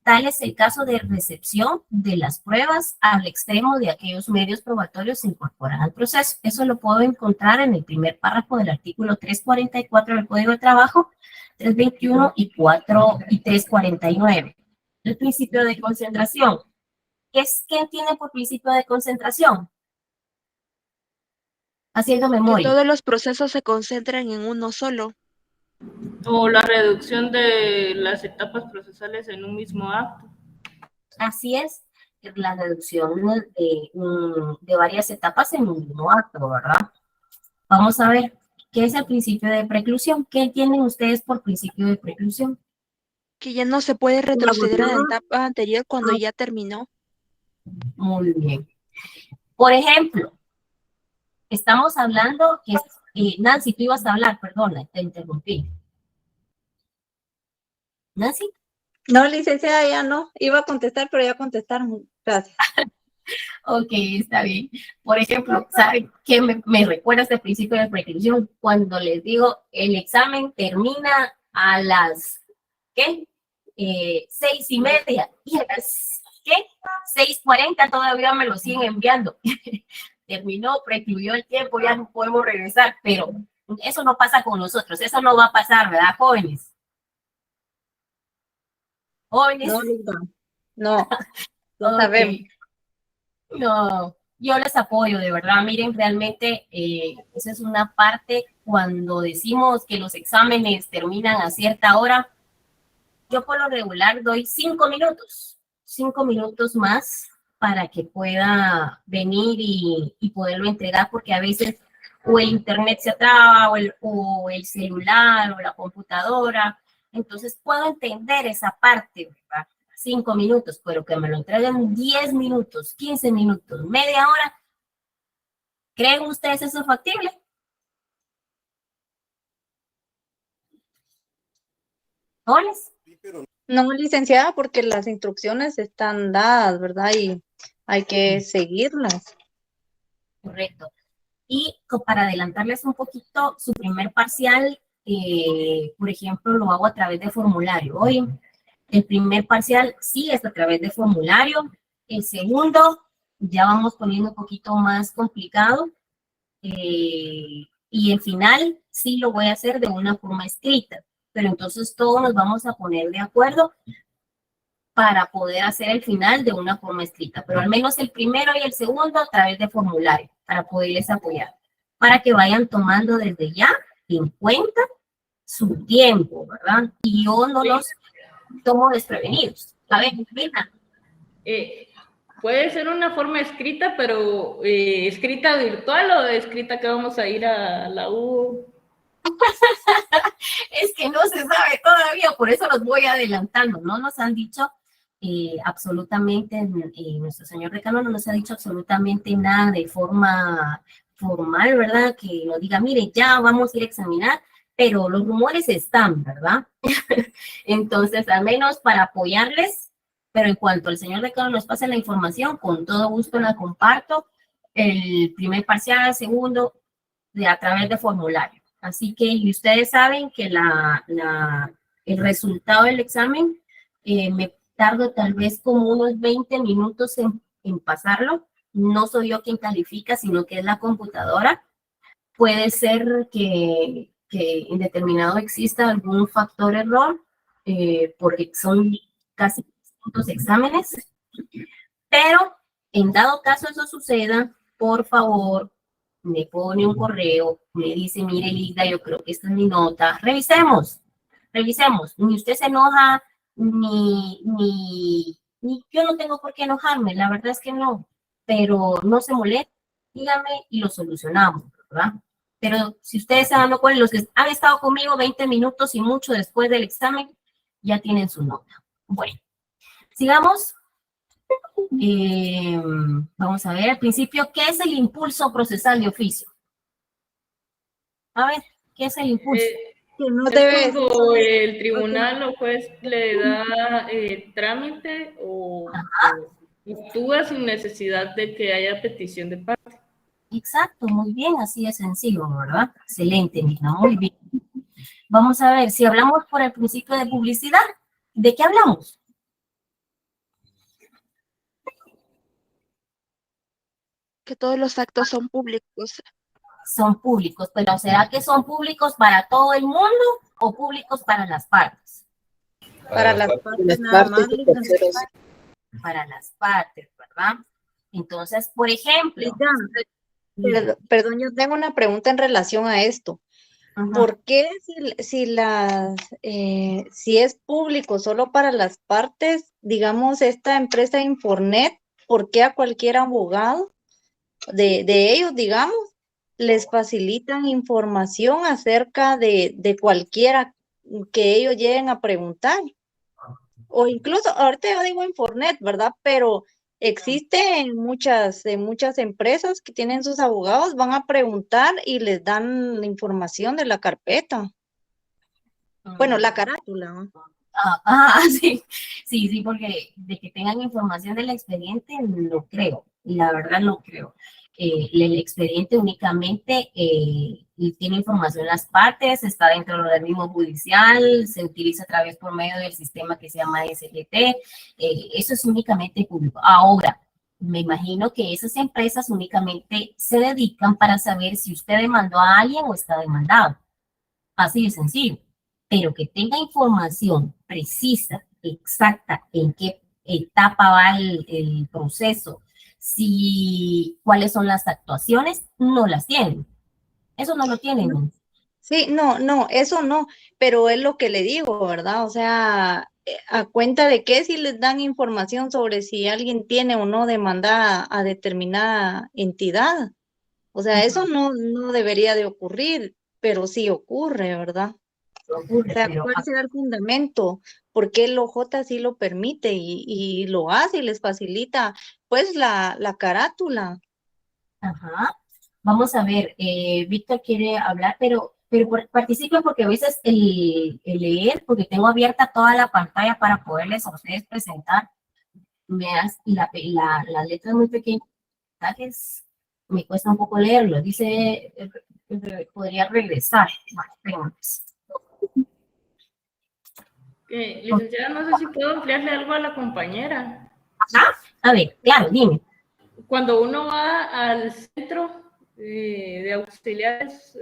Tal es el caso de recepción de las pruebas al extremo de aquellos medios probatorios se incorporan al proceso. Eso lo puedo encontrar en el primer párrafo del artículo 344 del Código de Trabajo, 321 y 349. El principio de concentración. ¿Qué entiende por principio de concentración? Haciendo Que memoria. todos los procesos se concentran en uno solo. O la reducción de las etapas procesales en un mismo acto. Así es, la reducción de varias etapas en un mismo acto, ¿verdad? Vamos a ver, ¿qué es el principio de preclusión? ¿Qué entienden ustedes por principio de preclusión? Que ya no se puede retroceder a la etapa anterior cuando ya terminó. Muy bien. Por ejemplo, estamos hablando que Nancy, tú ibas a hablar, perdona, te interrumpí. ¿Nancy? No, licenciada, ya no. Iba a contestar, pero ya contestaron. Gracias. Ok, está bien. Por ejemplo, ¿saben qué me recuerda este principio de preclusión? Cuando les digo, el examen termina a las, ¿qué? 6:30. Y a las, ¿qué? 6:40 todavía me lo siguen enviando. Terminó, precluyó el tiempo, ya no podemos regresar, pero eso no pasa con nosotros, eso no va a pasar, ¿verdad, jóvenes? Jóvenes. No, no sabemos. No, yo les apoyo, de verdad. Miren, realmente esa es una parte cuando decimos que los exámenes terminan a cierta hora. Yo por lo regular doy 5 minutos más para que pueda venir y poderlo entregar, porque a veces o el internet se traba o el celular o la computadora. Entonces puedo entender esa parte, ¿verdad? 5 minutos, pero que me lo entreguen 10 minutos, 15 minutos, media hora. ¿Creen ustedes eso factible? ¿Oles? No, licenciada, porque las instrucciones están dadas, ¿verdad? Y hay que seguirlas. Correcto. Y para adelantarles un poquito, su primer parcial, por ejemplo, lo hago a través de formulario. Hoy, el primer parcial sí es a través de formulario. El segundo, ya vamos poniendo un poquito más complicado. Y el final sí lo voy a hacer de una forma escrita. Pero entonces todos nos vamos a poner de acuerdo para poder hacer el final de una forma escrita. Pero al menos el primero y el segundo a través de formulario, para poderles apoyar. Para que vayan tomando desde ya en cuenta su tiempo, ¿verdad? Y yo no los tomo desprevenidos. A ver, Mirna. Puede ser una forma escrita, pero escrita virtual o escrita que vamos a ir a la U. Es que no se sabe todavía, por eso los voy adelantando. No nos han dicho absolutamente, nuestro señor decano no nos ha dicho absolutamente nada de forma formal, ¿verdad? Que nos diga, mire, ya vamos a ir a examinar, pero los rumores están, ¿verdad? Entonces, al menos para apoyarles, pero en cuanto el señor decano nos pase la información, con todo gusto la comparto, el primer parcial, el segundo, a través de formulario. Así que y ustedes saben que el resultado del examen me tardo tal vez como unos 20 minutos en pasarlo. No soy yo quien califica, sino que es la computadora. Puede ser que en determinado exista algún factor error, porque son casi 200 exámenes, pero en dado caso eso suceda, por favor, me pone un correo, me dice, mire, Lida, yo creo que esta es mi nota, revisemos, ni usted se enoja, ni yo no tengo por qué enojarme, la verdad es que no, pero no se moleste, dígame y lo solucionamos, ¿verdad? Pero si ustedes se dan cuenta, los que han estado conmigo 20 minutos y mucho después del examen, ya tienen su nota. Bueno, sigamos. Vamos a ver, al principio, ¿qué es el impulso procesal de oficio? A ver, ¿qué es el impulso? Que no Es debe cuando el tribunal o juez le da trámite o actúa sin necesidad de que haya petición de parte. Exacto, muy bien, así de sencillo, ¿verdad? Excelente, Mirna, muy bien. Vamos a ver, si hablamos por el principio de publicidad, ¿de qué hablamos? Que todos los actos son públicos. Son públicos, pero ¿será que son públicos para todo el mundo o públicos para las partes? Para las partes nada más. Para las partes, ¿verdad? Entonces, por ejemplo... Perdón, yo tengo una pregunta en relación a esto. ¿Por qué si es público solo para las partes, digamos, esta empresa Infornet, por qué a cualquier abogado de ellos, digamos, les facilitan información acerca de cualquiera que ellos lleguen a preguntar? O incluso, ahorita yo digo Infornet, ¿verdad? Pero existen muchas empresas que tienen sus abogados, van a preguntar y les dan la información de la carpeta. Bueno, la carátula, ¿no? Sí, porque de que tengan información del expediente, no creo, la verdad no creo. El expediente únicamente tiene información en las partes, está dentro del organismo judicial, se utiliza a través por medio del sistema que se llama SGT, eso es únicamente público. Ahora, me imagino que esas empresas únicamente se dedican para saber si usted demandó a alguien o está demandado. Así de sencillo. Pero que tenga información precisa, exacta, en qué etapa va el proceso, cuáles son las actuaciones, no las tienen. Eso no lo tienen. ¿No? Sí, no, eso no, pero es lo que le digo, ¿verdad? O sea, a cuenta de que si les dan información sobre si alguien tiene o no demandada a determinada entidad. O sea, eso no debería de ocurrir, pero sí ocurre, ¿verdad? O sea, ¿cuál será el fundamento? ¿Por qué el OJ sí lo permite y lo hace y les facilita, pues, la carátula? Ajá. Vamos a ver, Víctor quiere hablar, pero participen porque a veces el leer, porque tengo abierta toda la pantalla para poderles a ustedes presentar, la letra es muy pequeña, me cuesta un poco leerlo, dice, podría regresar. Bueno, licenciada, no sé si puedo ampliarle algo a la compañera. A ver, claro, dime. Cuando uno va al centro de auxiliares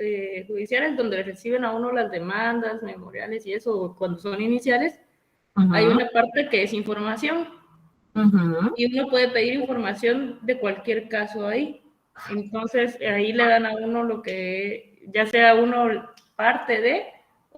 judiciales, donde reciben a uno las demandas, memoriales y eso, cuando son iniciales, hay una parte que es información. Y uno puede pedir información de cualquier caso ahí. Entonces, ahí le dan a uno lo que, ya sea uno parte de,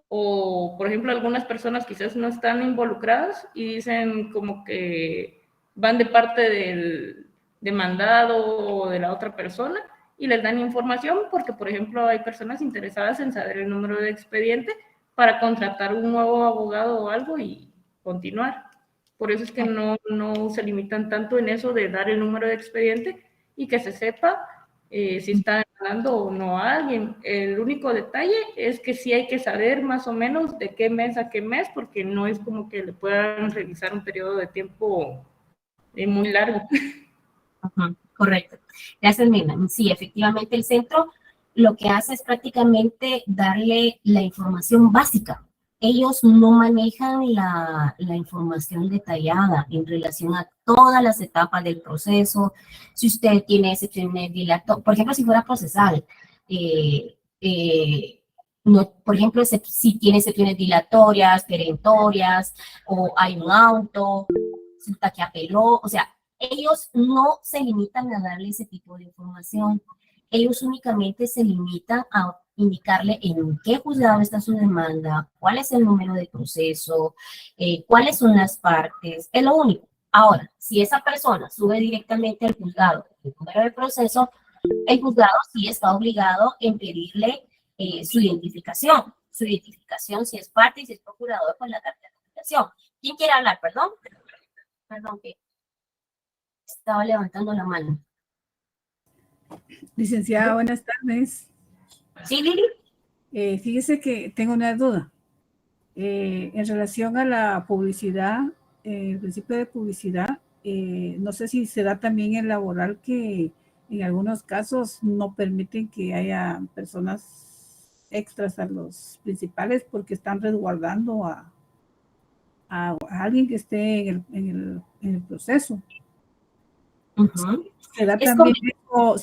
o por ejemplo, algunas personas quizás no están involucradas y dicen como que van de parte del demandado o de la otra persona y les dan información porque, por ejemplo, hay personas interesadas en saber el número de expediente para contratar un nuevo abogado o algo y continuar. Por eso es que no se limitan tanto en eso de dar el número de expediente y que se sepa si está demandando o no a alguien. El único detalle es que sí hay que saber más o menos de qué mes a qué mes, porque no es como que le puedan revisar un periodo de tiempo muy largo. Correcto. Gracias, Mirna. Sí, efectivamente el centro lo que hace es prácticamente darle la información básica. Ellos no manejan la información detallada en relación a todas las etapas del proceso. Si usted tiene excepciones dilatorias, por ejemplo, si fuera procesal, no, por ejemplo, si tiene excepciones dilatorias, perentorias, o hay un auto, resulta que apeló, o sea, ellos no se limitan a darle ese tipo de información. Ellos únicamente se limitan a indicarle en qué juzgado está su demanda, cuál es el número de proceso, cuáles son las partes, es lo único. Ahora, si esa persona sube directamente al juzgado el número de proceso, el juzgado sí está obligado en pedirle su identificación. Su identificación si es parte y si es procurador con la carta de identificación. ¿Quién quiere hablar? Perdón. Perdón, que estaba levantando la mano. Licenciada, buenas tardes. Sí, Lili. Fíjese que tengo una duda. En relación a la publicidad, el principio de publicidad, no sé si se da también en laboral que en algunos casos no permiten que haya personas extras a los principales porque están resguardando a alguien que esté en el proceso. ¿Se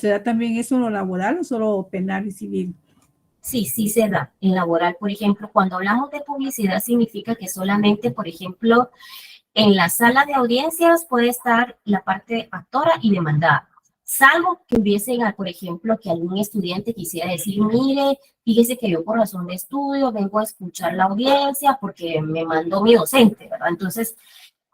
da también eso en lo laboral o solo penal y civil? Sí, sí se da. En laboral, por ejemplo, cuando hablamos de publicidad significa que solamente, por ejemplo, en la sala de audiencias puede estar la parte actora y demandada. Salvo que hubiesen, por ejemplo, que algún estudiante quisiera decir, mire, fíjese que yo por razón de estudio vengo a escuchar la audiencia porque me mandó mi docente, ¿verdad? Entonces,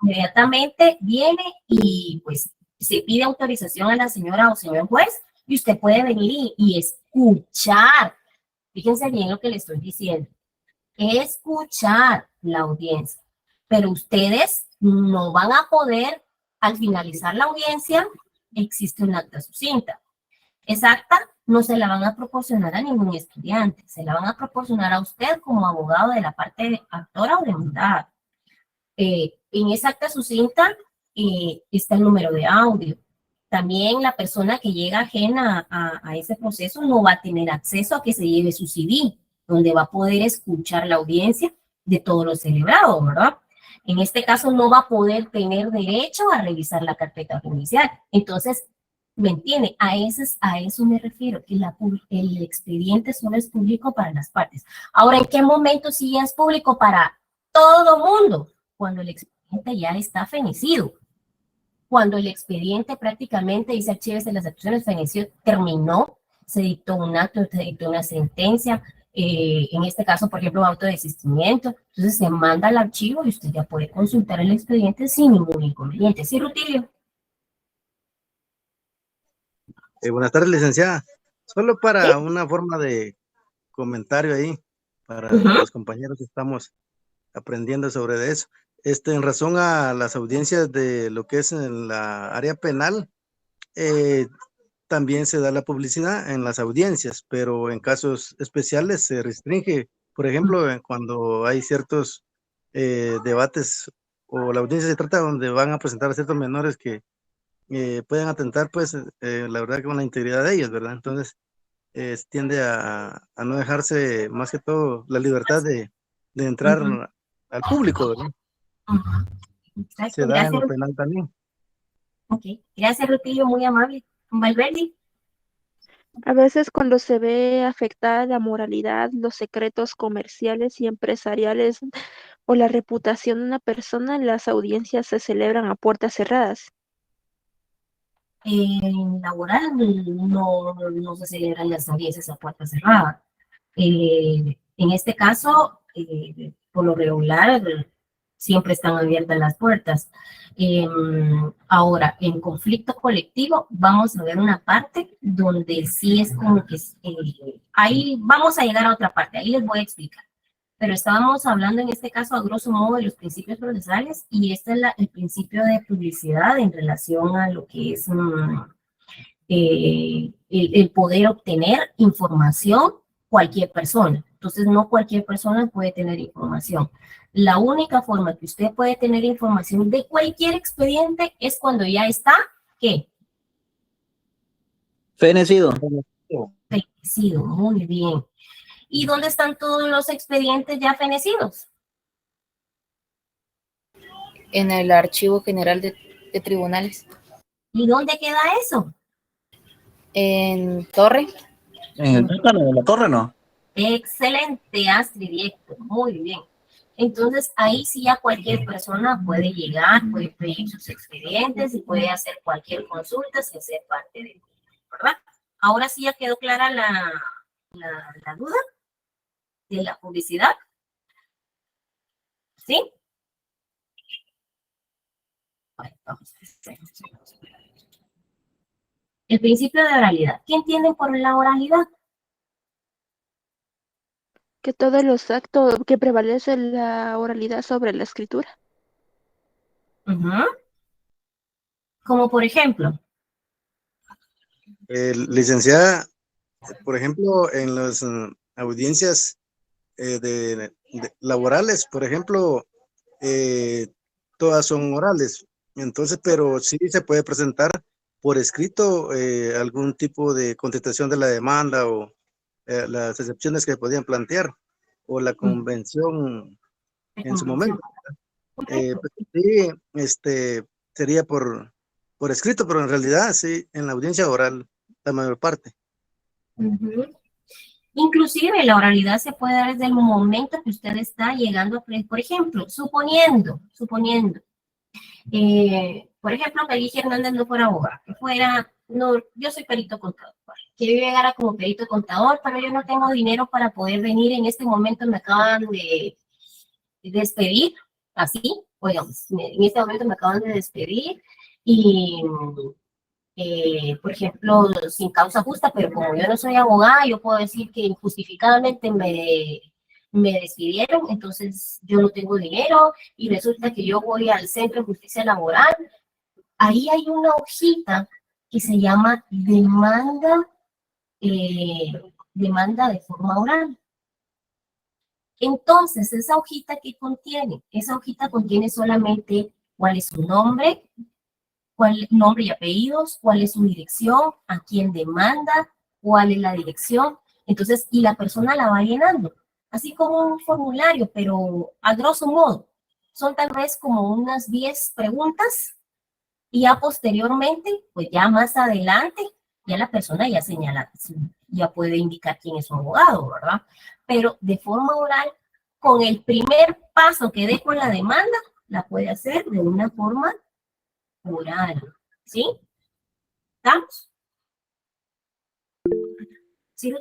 inmediatamente viene y pues se pide autorización a la señora o señor juez y usted puede venir y escuchar. Fíjense bien lo que le estoy diciendo. Escuchar la audiencia. Pero ustedes no van a poder, al finalizar la audiencia, existe un acta sucinta. Esa acta no se la van a proporcionar a ningún estudiante, se la van a proporcionar a usted como abogado de la parte actora o demandada. En esa acta sucinta está el número de audio. También la persona que llega ajena a ese proceso no va a tener acceso a que se lleve su CD, donde va a poder escuchar la audiencia de todo lo celebrado, ¿verdad? En este caso no va a poder tener derecho a revisar la carpeta judicial. Entonces, ¿me entiende? A eso me refiero, que el expediente solo es público para las partes. Ahora, ¿en qué momento sí es público para todo mundo? Cuando el expediente ya está fenecido. Cuando el expediente prácticamente dice archívese las acciones, feneció, terminó, se dictó un acto, se dictó una sentencia, en este caso, por ejemplo, un auto de desistimiento. Entonces se manda al archivo y usted ya puede consultar el expediente sin ningún inconveniente. ¿Sí, Rutilio? Buenas tardes, licenciada. Solo para una forma de comentario ahí, para los compañeros que estamos aprendiendo sobre eso. En razón a las audiencias de lo que es en la área penal, también se da la publicidad en las audiencias, pero en casos especiales se restringe. Por ejemplo, cuando hay ciertos debates o la audiencia se trata donde van a presentar a ciertos menores que pueden atentar, pues, la verdad, con la integridad de ellos, ¿verdad? Entonces, tiende a no dejarse, más que todo, la libertad de entrar al público, ¿verdad? Exacto, Se da gracias. en lo penal también. Ok, gracias, Rutilio, muy amable. Valverde. A veces cuando se ve afectada la moralidad, los secretos comerciales y empresariales o la reputación de una persona, las audiencias se celebran a puertas cerradas. En laboral no se celebran las audiencias a puerta cerrada. En este caso, por lo regular, siempre están abiertas las puertas. Ahora, en conflicto colectivo, vamos a ver una parte donde sí es como que ahí vamos a llegar a otra parte, ahí les voy a explicar. Pero estábamos hablando en este caso a grosso modo de los principios procesales y este es el principio de publicidad en relación a lo que es el poder obtener información cualquier persona. Entonces no cualquier persona puede tener información. La única forma que usted puede tener información de cualquier expediente es cuando ya está, ¿qué? Fenecido. Fenecido, muy bien. ¿Y dónde están todos los expedientes ya fenecidos? En el Archivo General de Tribunales. ¿Y dónde queda eso? En Torre. En el sótano de la torre, ¿no? Excelente, Astrid y Héctor, muy bien. Entonces, ahí sí ya cualquier persona puede llegar, puede pedir sus expedientes y puede hacer cualquier consulta sin ser parte de él, ¿verdad? Ahora sí ya quedó clara la duda de la publicidad. ¿Sí? Bueno, vamos a hacer. El principio de oralidad. ¿Qué entienden por la oralidad? Que todos los actos, que prevalece la oralidad sobre la escritura. Como por ejemplo. Licenciada, por ejemplo, en las audiencias laborales, por ejemplo, todas son orales. Entonces, pero sí se puede presentar por escrito algún tipo de contestación de la demanda o las excepciones que podían plantear o la convención en su momento. Sí, sería por escrito, pero en realidad sí, en la audiencia oral, la mayor parte. Inclusive la oralidad se puede dar desde el momento que usted está llegando a, por ejemplo, suponiendo, por ejemplo, que Alicia Hernández no fuera abogado, que fuera, no, yo soy perito contador, que yo llegara como perito contador, pero yo no tengo dinero para poder venir en este momento, me acaban de despedir, así, digamos, en este momento me acaban de despedir y, por ejemplo, sin causa justa, pero como yo no soy abogada, yo puedo decir que injustificadamente me despidieron, entonces yo no tengo dinero y resulta que yo voy al Centro de Justicia Laboral. Ahí hay una hojita que se llama demanda de forma oral. Entonces, esa hojita que contiene, esa hojita contiene solamente cuál es su nombre, nombre y apellidos, cuál es su dirección, a quién demanda, cuál es la dirección. Entonces, y la persona la va llenando, así como un formulario, pero a grosso modo. Son tal vez como unas 10 preguntas y ya posteriormente, pues ya más adelante, ya la persona ya señala, ya puede indicar quién es su abogado, ¿verdad? Pero de forma oral, con el primer paso que dé con la demanda, la puede hacer de una forma oral, ¿sí? ¿Estamos? ¿Sí,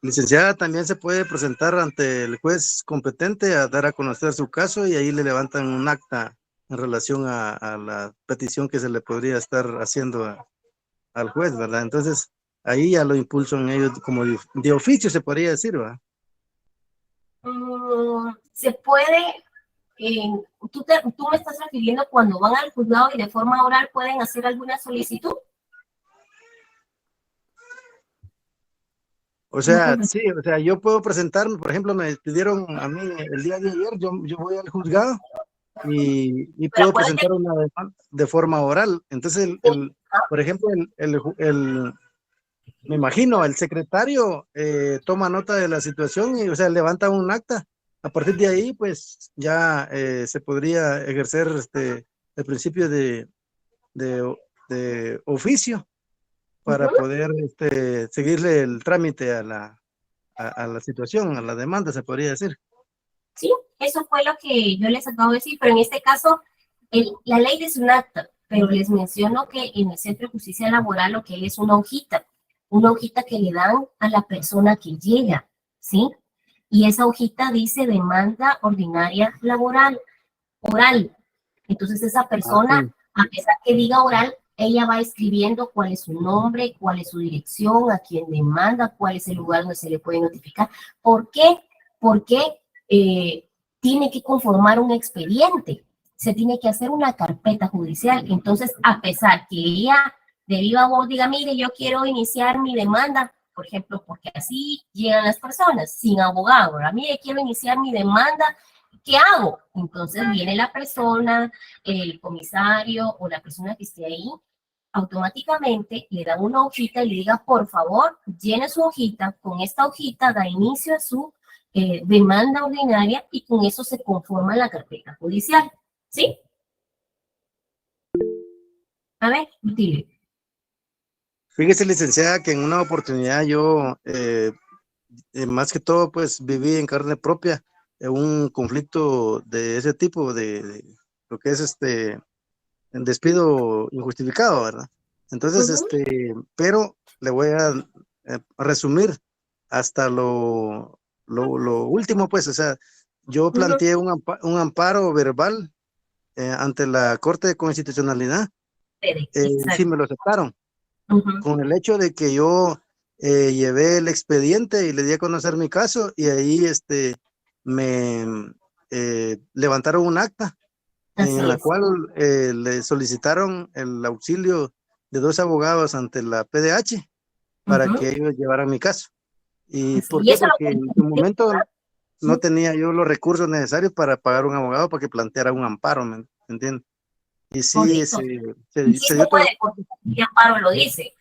Licenciada, también se puede presentar ante el juez competente a dar a conocer su caso y ahí le levantan un acta en relación a la petición que se le podría estar haciendo al juez, ¿verdad? Entonces, ahí ya lo impulsan ellos como de oficio, se podría decir, ¿verdad? Se puede, tú me estás refiriendo cuando van al juzgado y de forma oral pueden hacer alguna solicitud. O sea, sí, o sea, yo puedo presentarme, por ejemplo, me pidieron a mí el día de ayer, yo voy al juzgado y puedo presentar una demanda de forma oral. Entonces, por ejemplo, me imagino, el secretario toma nota de la situación y, o sea, levanta un acta. A partir de ahí, pues, ya se podría ejercer el principio de oficio para poder seguirle el trámite a la situación, a la demanda, se podría decir. Sí, eso fue lo que yo les acabo de decir, pero en este caso, la ley es un acta, pero les menciono que en el Centro de Justicia Laboral lo que es una hojita que le dan a la persona que llega, ¿sí? Y esa hojita dice demanda ordinaria laboral, oral. Entonces esa persona, a pesar que diga oral, ella va escribiendo cuál es su nombre, cuál es su dirección, a quién demanda, cuál es el lugar donde se le puede notificar. ¿Por qué? Porque tiene que conformar un expediente, se tiene que hacer una carpeta judicial. Entonces, a pesar que ella de viva voz diga, mire, yo quiero iniciar mi demanda, por ejemplo, porque así llegan las personas, sin abogado, ¿verdad? Mire, quiero iniciar mi demanda, ¿qué hago? Entonces viene la persona, el comisario o la persona que esté ahí automáticamente le dan una hojita y le diga, por favor, llene su hojita, con esta hojita da inicio a su demanda ordinaria y con eso se conforma la carpeta judicial, ¿sí? A ver, Rutilio. Fíjese, licenciada, que en una oportunidad yo, más que todo, pues viví en carne propia un conflicto de ese tipo, de lo que es el despido injustificado, ¿verdad? Entonces, pero le voy a resumir hasta lo último, pues, o sea, yo planteé un amparo verbal ante la Corte de Constitucionalidad, sí me lo aceptaron, con el hecho de que yo llevé el expediente y le di a conocer mi caso, y ahí me levantaron un acta en la cual le solicitaron el auxilio de 2 abogados ante la PDH para que ellos llevaran mi caso. ¿Y por qué? Porque en su momento no tenía yo los recursos necesarios para pagar un abogado para que planteara un amparo, ¿me entiendes? Y sí, se dio todo. Porque el amparo lo dice.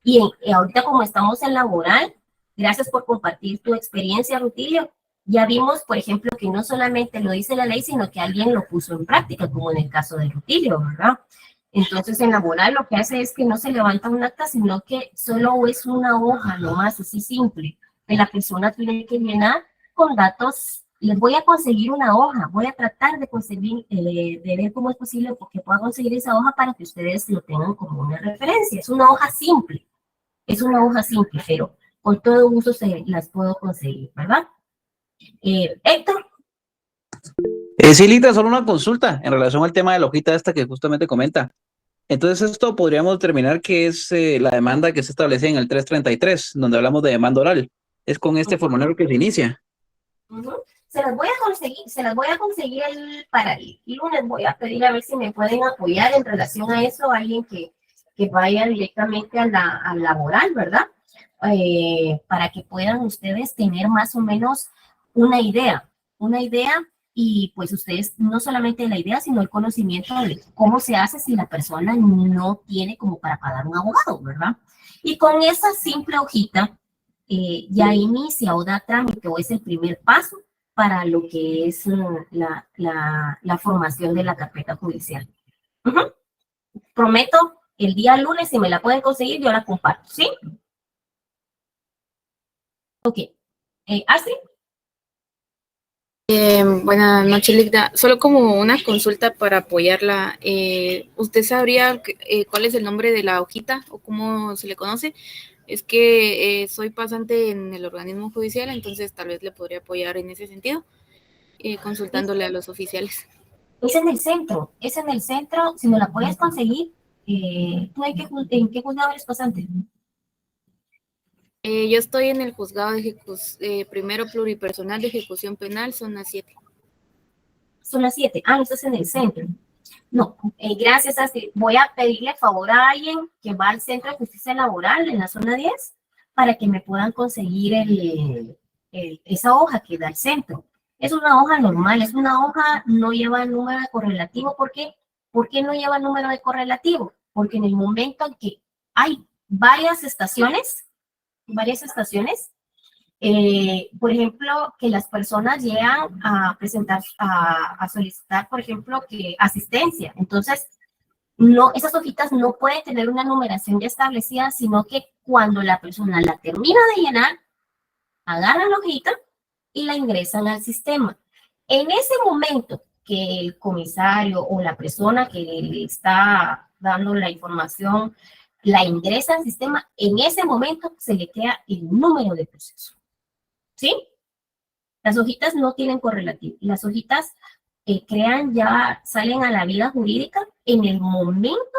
Y ahorita como estamos en laboral, gracias por compartir tu experiencia, Rutilio. Ya vimos, por ejemplo, que no solamente lo dice la ley, sino que alguien lo puso en práctica, como en el caso de Rutilio, ¿verdad? Entonces, en laboral lo que hace es que no se levanta un acta, sino que solo es una hoja, nomás, así simple, que la persona tiene que llenar con datos. Les voy a conseguir una hoja, voy a tratar de conseguir, de ver cómo es posible que pueda conseguir esa hoja para que ustedes lo tengan como una referencia. Es una hoja simple, pero con todo gusto se las puedo conseguir, ¿verdad? Héctor. Sí, Lita, solo una consulta en relación al tema de la hojita esta que justamente comenta. Entonces, esto podríamos determinar que es la demanda que se establece en el 333, donde hablamos de demanda oral. Es con este formulario que se inicia. Se las voy a conseguir para el lunes. Voy a pedir a ver si me pueden apoyar en relación a eso, alguien que vaya directamente a laboral, ¿verdad? Para que puedan ustedes tener más o menos una idea, y pues ustedes no solamente la idea, sino el conocimiento de cómo se hace si la persona no tiene como para pagar un abogado, ¿verdad? Y con esa simple hojita ya inicia o da trámite o es el primer paso para lo que es la formación de la carpeta judicial. Prometo, el día lunes, si me la pueden conseguir, yo la comparto, ¿sí? Ok. ¿Astrid? Buenas noches, Ligda. Solo como una consulta para apoyarla. ¿Usted sabría cuál es el nombre de la hojita o cómo se le conoce? Es que soy pasante en el organismo judicial, entonces tal vez le podría apoyar en ese sentido, consultándole a los oficiales. Es en el centro, si me la puedes conseguir. ¿Tú en qué juzgado eres pasante? Yo estoy en el juzgado de primero pluripersonal de ejecución penal, zona 7. Zona 7, no estás en el centro. No, gracias, Astrid. Voy a pedirle favor a alguien que va al Centro de Justicia Laboral en la zona 10 para que me puedan conseguir esa hoja que da el centro. Es una hoja normal, es una hoja, no lleva número de correlativo. ¿Por qué? ¿Por qué no lleva número de correlativo? Porque en el momento en que hay varias estaciones, por ejemplo, que las personas llegan a presentar, a solicitar, por ejemplo, que asistencia. Entonces, no, esas hojitas no pueden tener una numeración ya establecida, sino que cuando la persona la termina de llenar, agarran la hojita y la ingresan al sistema. En ese momento que el comisario o la persona que le está dando la información la ingresa al sistema, en ese momento se le crea el número de proceso. ¿Sí? Las hojitas no tienen correlativo. Las hojitas salen a la vida jurídica en el momento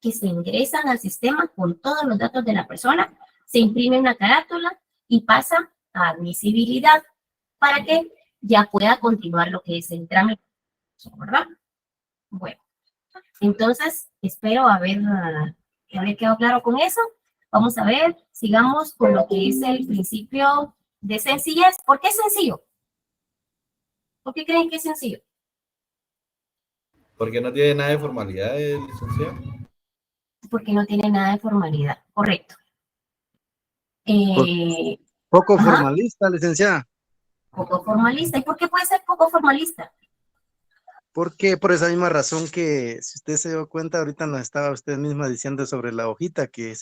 que se ingresan al sistema con todos los datos de la persona, se imprime una carátula y pasa a admisibilidad para que ya pueda continuar lo que es el trámite, ¿verdad? Bueno, entonces espero haber quedado claro con eso. Vamos a ver, sigamos con lo que es el principio de sencillez. ¿Por qué es sencillo? ¿Por qué creen que es sencillo? Porque no tiene nada de formalidad, licenciado. porque no tiene nada de formalidad. Correcto. Poco Ajá. formalista, licenciada. Poco formalista. ¿Y por qué puede ser poco formalista? Porque por esa misma razón que, si usted se dio cuenta, ahorita nos estaba usted misma diciendo sobre la hojita, que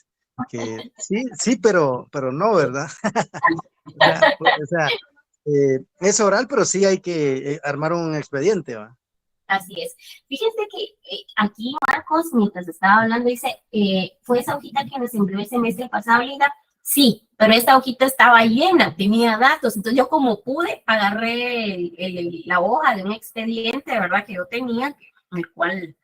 sí, pero no, ¿verdad? O sea, es oral, pero sí hay que armar un expediente, ¿va? Así es. Fíjense que aquí Marcos, mientras estaba hablando, dice, ¿fue esa hojita que nos envió el semestre pasado, Linda? Sí, pero esta hojita estaba llena, tenía datos. Entonces yo como pude, agarré la hoja de un expediente, ¿verdad? Que yo tenía, el cual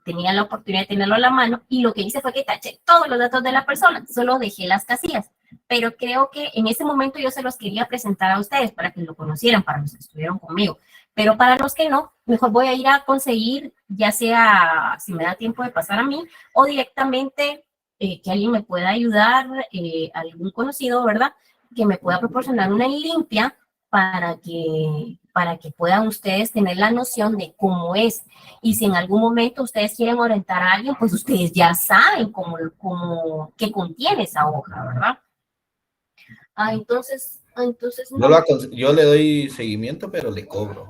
tenía la oportunidad de tenerlo a la mano, y lo que hice fue que taché todos los datos de la persona, solo dejé las casillas. Pero creo que en ese momento yo se los quería presentar a ustedes para que lo conocieran, para los que estuvieron conmigo. Pero para los que no, mejor voy a ir a conseguir, ya sea si me da tiempo de pasar a mí, o directamente que alguien me pueda ayudar, algún conocido, ¿verdad? Que me pueda proporcionar una limpia para que puedan ustedes tener la noción de cómo es. Y si en algún momento ustedes quieren orientar a alguien, pues ustedes ya saben qué contiene esa hoja, ¿verdad? Entonces no. Yo le doy seguimiento, pero le cobro.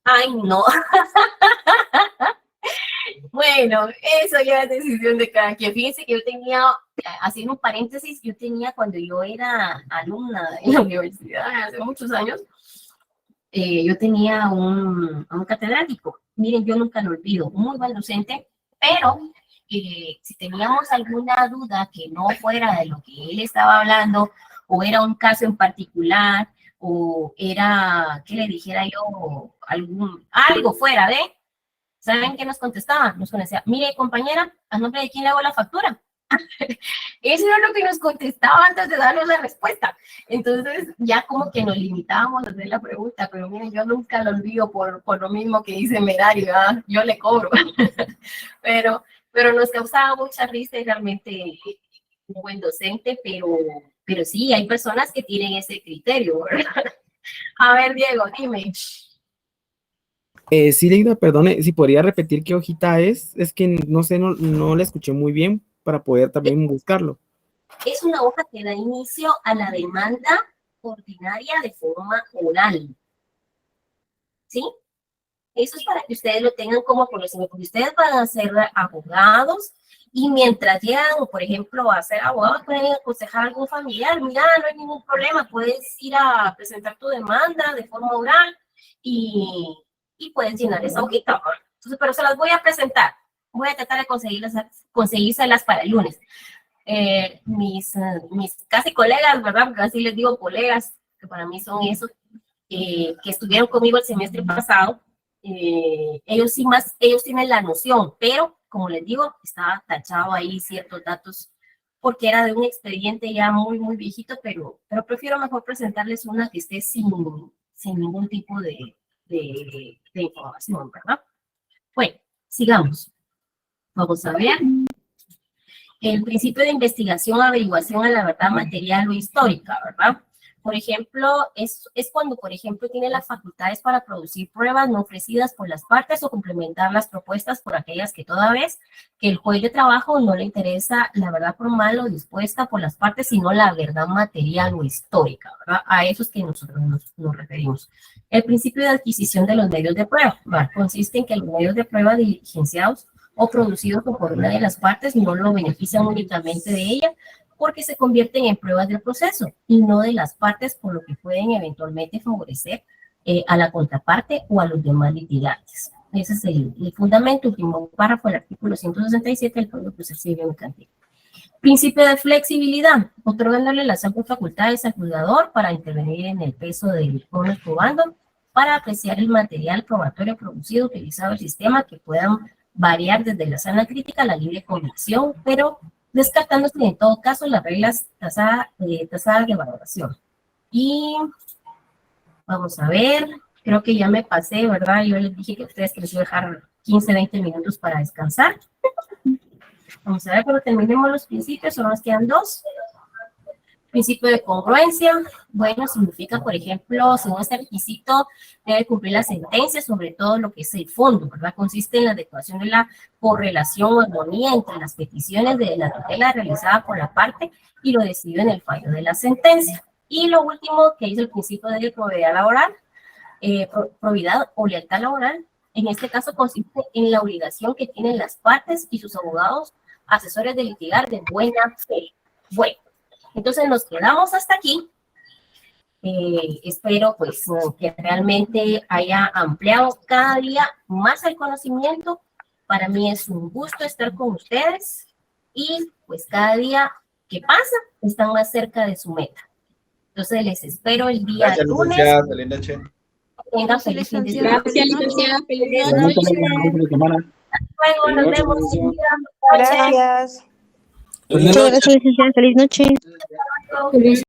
Ay, no. Bueno, eso ya es decisión de cada quien. Fíjense que yo tenía, haciendo un paréntesis, yo tenía cuando yo era alumna en la universidad hace muchos años, yo tenía un catedrático. Miren, yo nunca lo olvido, muy buen docente, pero si teníamos alguna duda que no fuera de lo que él estaba hablando, o era un caso en particular, o era que le dijera yo algo fuera de, ¿saben qué nos contestaba? Nos decía, mire compañera, ¿a nombre de quién le hago la factura? Eso era lo que nos contestaba antes de darnos la respuesta. Entonces ya como que nos limitábamos a hacer la pregunta, pero miren, yo nunca lo olvido por lo mismo que dice Merari, ¿verdad? Yo le cobro. pero nos causaba mucha risa y realmente un buen docente, pero sí, hay personas que tienen ese criterio, ¿verdad? A ver, Diego, dime. Sí, Leida, perdone, si podría repetir qué hojita es que no sé, no la escuché muy bien para poder también buscarlo. Es una hoja que da inicio a la demanda ordinaria de forma oral. ¿Sí? Eso es para que ustedes lo tengan como conocimiento, porque ustedes van a ser abogados y mientras llegan, por ejemplo, a ser abogados, pueden aconsejar a algún familiar, mira, no hay ningún problema, puedes ir a presentar tu demanda de forma oral y puedes llenar esa hojita. Entonces, pero se las voy a presentar. Voy a tratar de conseguírselas para el lunes. Mis casi colegas, ¿verdad? Porque así les digo colegas, que para mí son esos, que estuvieron conmigo el semestre pasado, ellos tienen la noción, pero como les digo, estaba tachado ahí ciertos datos porque era de un expediente ya muy, muy viejito, pero prefiero mejor presentarles una que esté sin ningún tipo de información, ¿verdad? Bueno, sigamos. Vamos a ver. El principio de investigación, averiguación a la verdad material o histórica, ¿verdad? Por ejemplo, es cuando, por ejemplo, tiene las facultades para producir pruebas no ofrecidas por las partes o complementar las propuestas por aquellas que toda vez que el juez de trabajo no le interesa la verdad formal o dispuesta por las partes, sino la verdad material o histórica, ¿verdad? A eso es que nosotros nos referimos. El principio de adquisición de los medios de prueba, ¿verdad? Consiste en que los medios de prueba diligenciados o producidos por una de las partes no lo benefician únicamente de ella, porque se convierten en pruebas del proceso y no de las partes, por lo que pueden eventualmente favorecer a la contraparte o a los demás litigantes. Ese es el fundamento, último párrafo del artículo 167 del Código Procesal Mercantil. Principio de flexibilidad, otorgándole las amplias facultades al juzgador para intervenir en el peso del bono probando, para apreciar el material probatorio producido utilizado el sistema que puedan variar desde la sana crítica a la libre convicción, pero descartándose en todo caso las reglas tasadas de valoración. Y vamos a ver, creo que ya me pasé, ¿verdad? Yo les dije que ustedes que les iba a dejar 15, 20 minutos para descansar. Vamos a ver, cuando terminemos los principios, solo nos quedan dos. Principio de congruencia, bueno, significa, por ejemplo, según este requisito, debe cumplir la sentencia sobre todo lo que es el fondo, ¿verdad? Consiste en la adecuación de la correlación o armonía entre las peticiones de la tutela realizada por la parte y lo decidido en el fallo de la sentencia. Y lo último que dice el principio de probidad laboral, probidad o lealtad laboral, en este caso consiste en la obligación que tienen las partes y sus abogados, asesores de litigar de buena fe. Bueno, entonces nos quedamos hasta aquí. Espero pues que realmente haya ampliado cada día más el conocimiento. Para mí es un gusto estar con ustedes y pues cada día que pasa están más cerca de su meta. Entonces les espero el día Gracias, lunes. licenciada. Feliz noche. Tengan feliz fin de semana. Gracias, licenciada. Feliz Nos noche. vemos. Luego nos vemos. Gracias. Muchas gracias, licenciada. Feliz noche. Feliz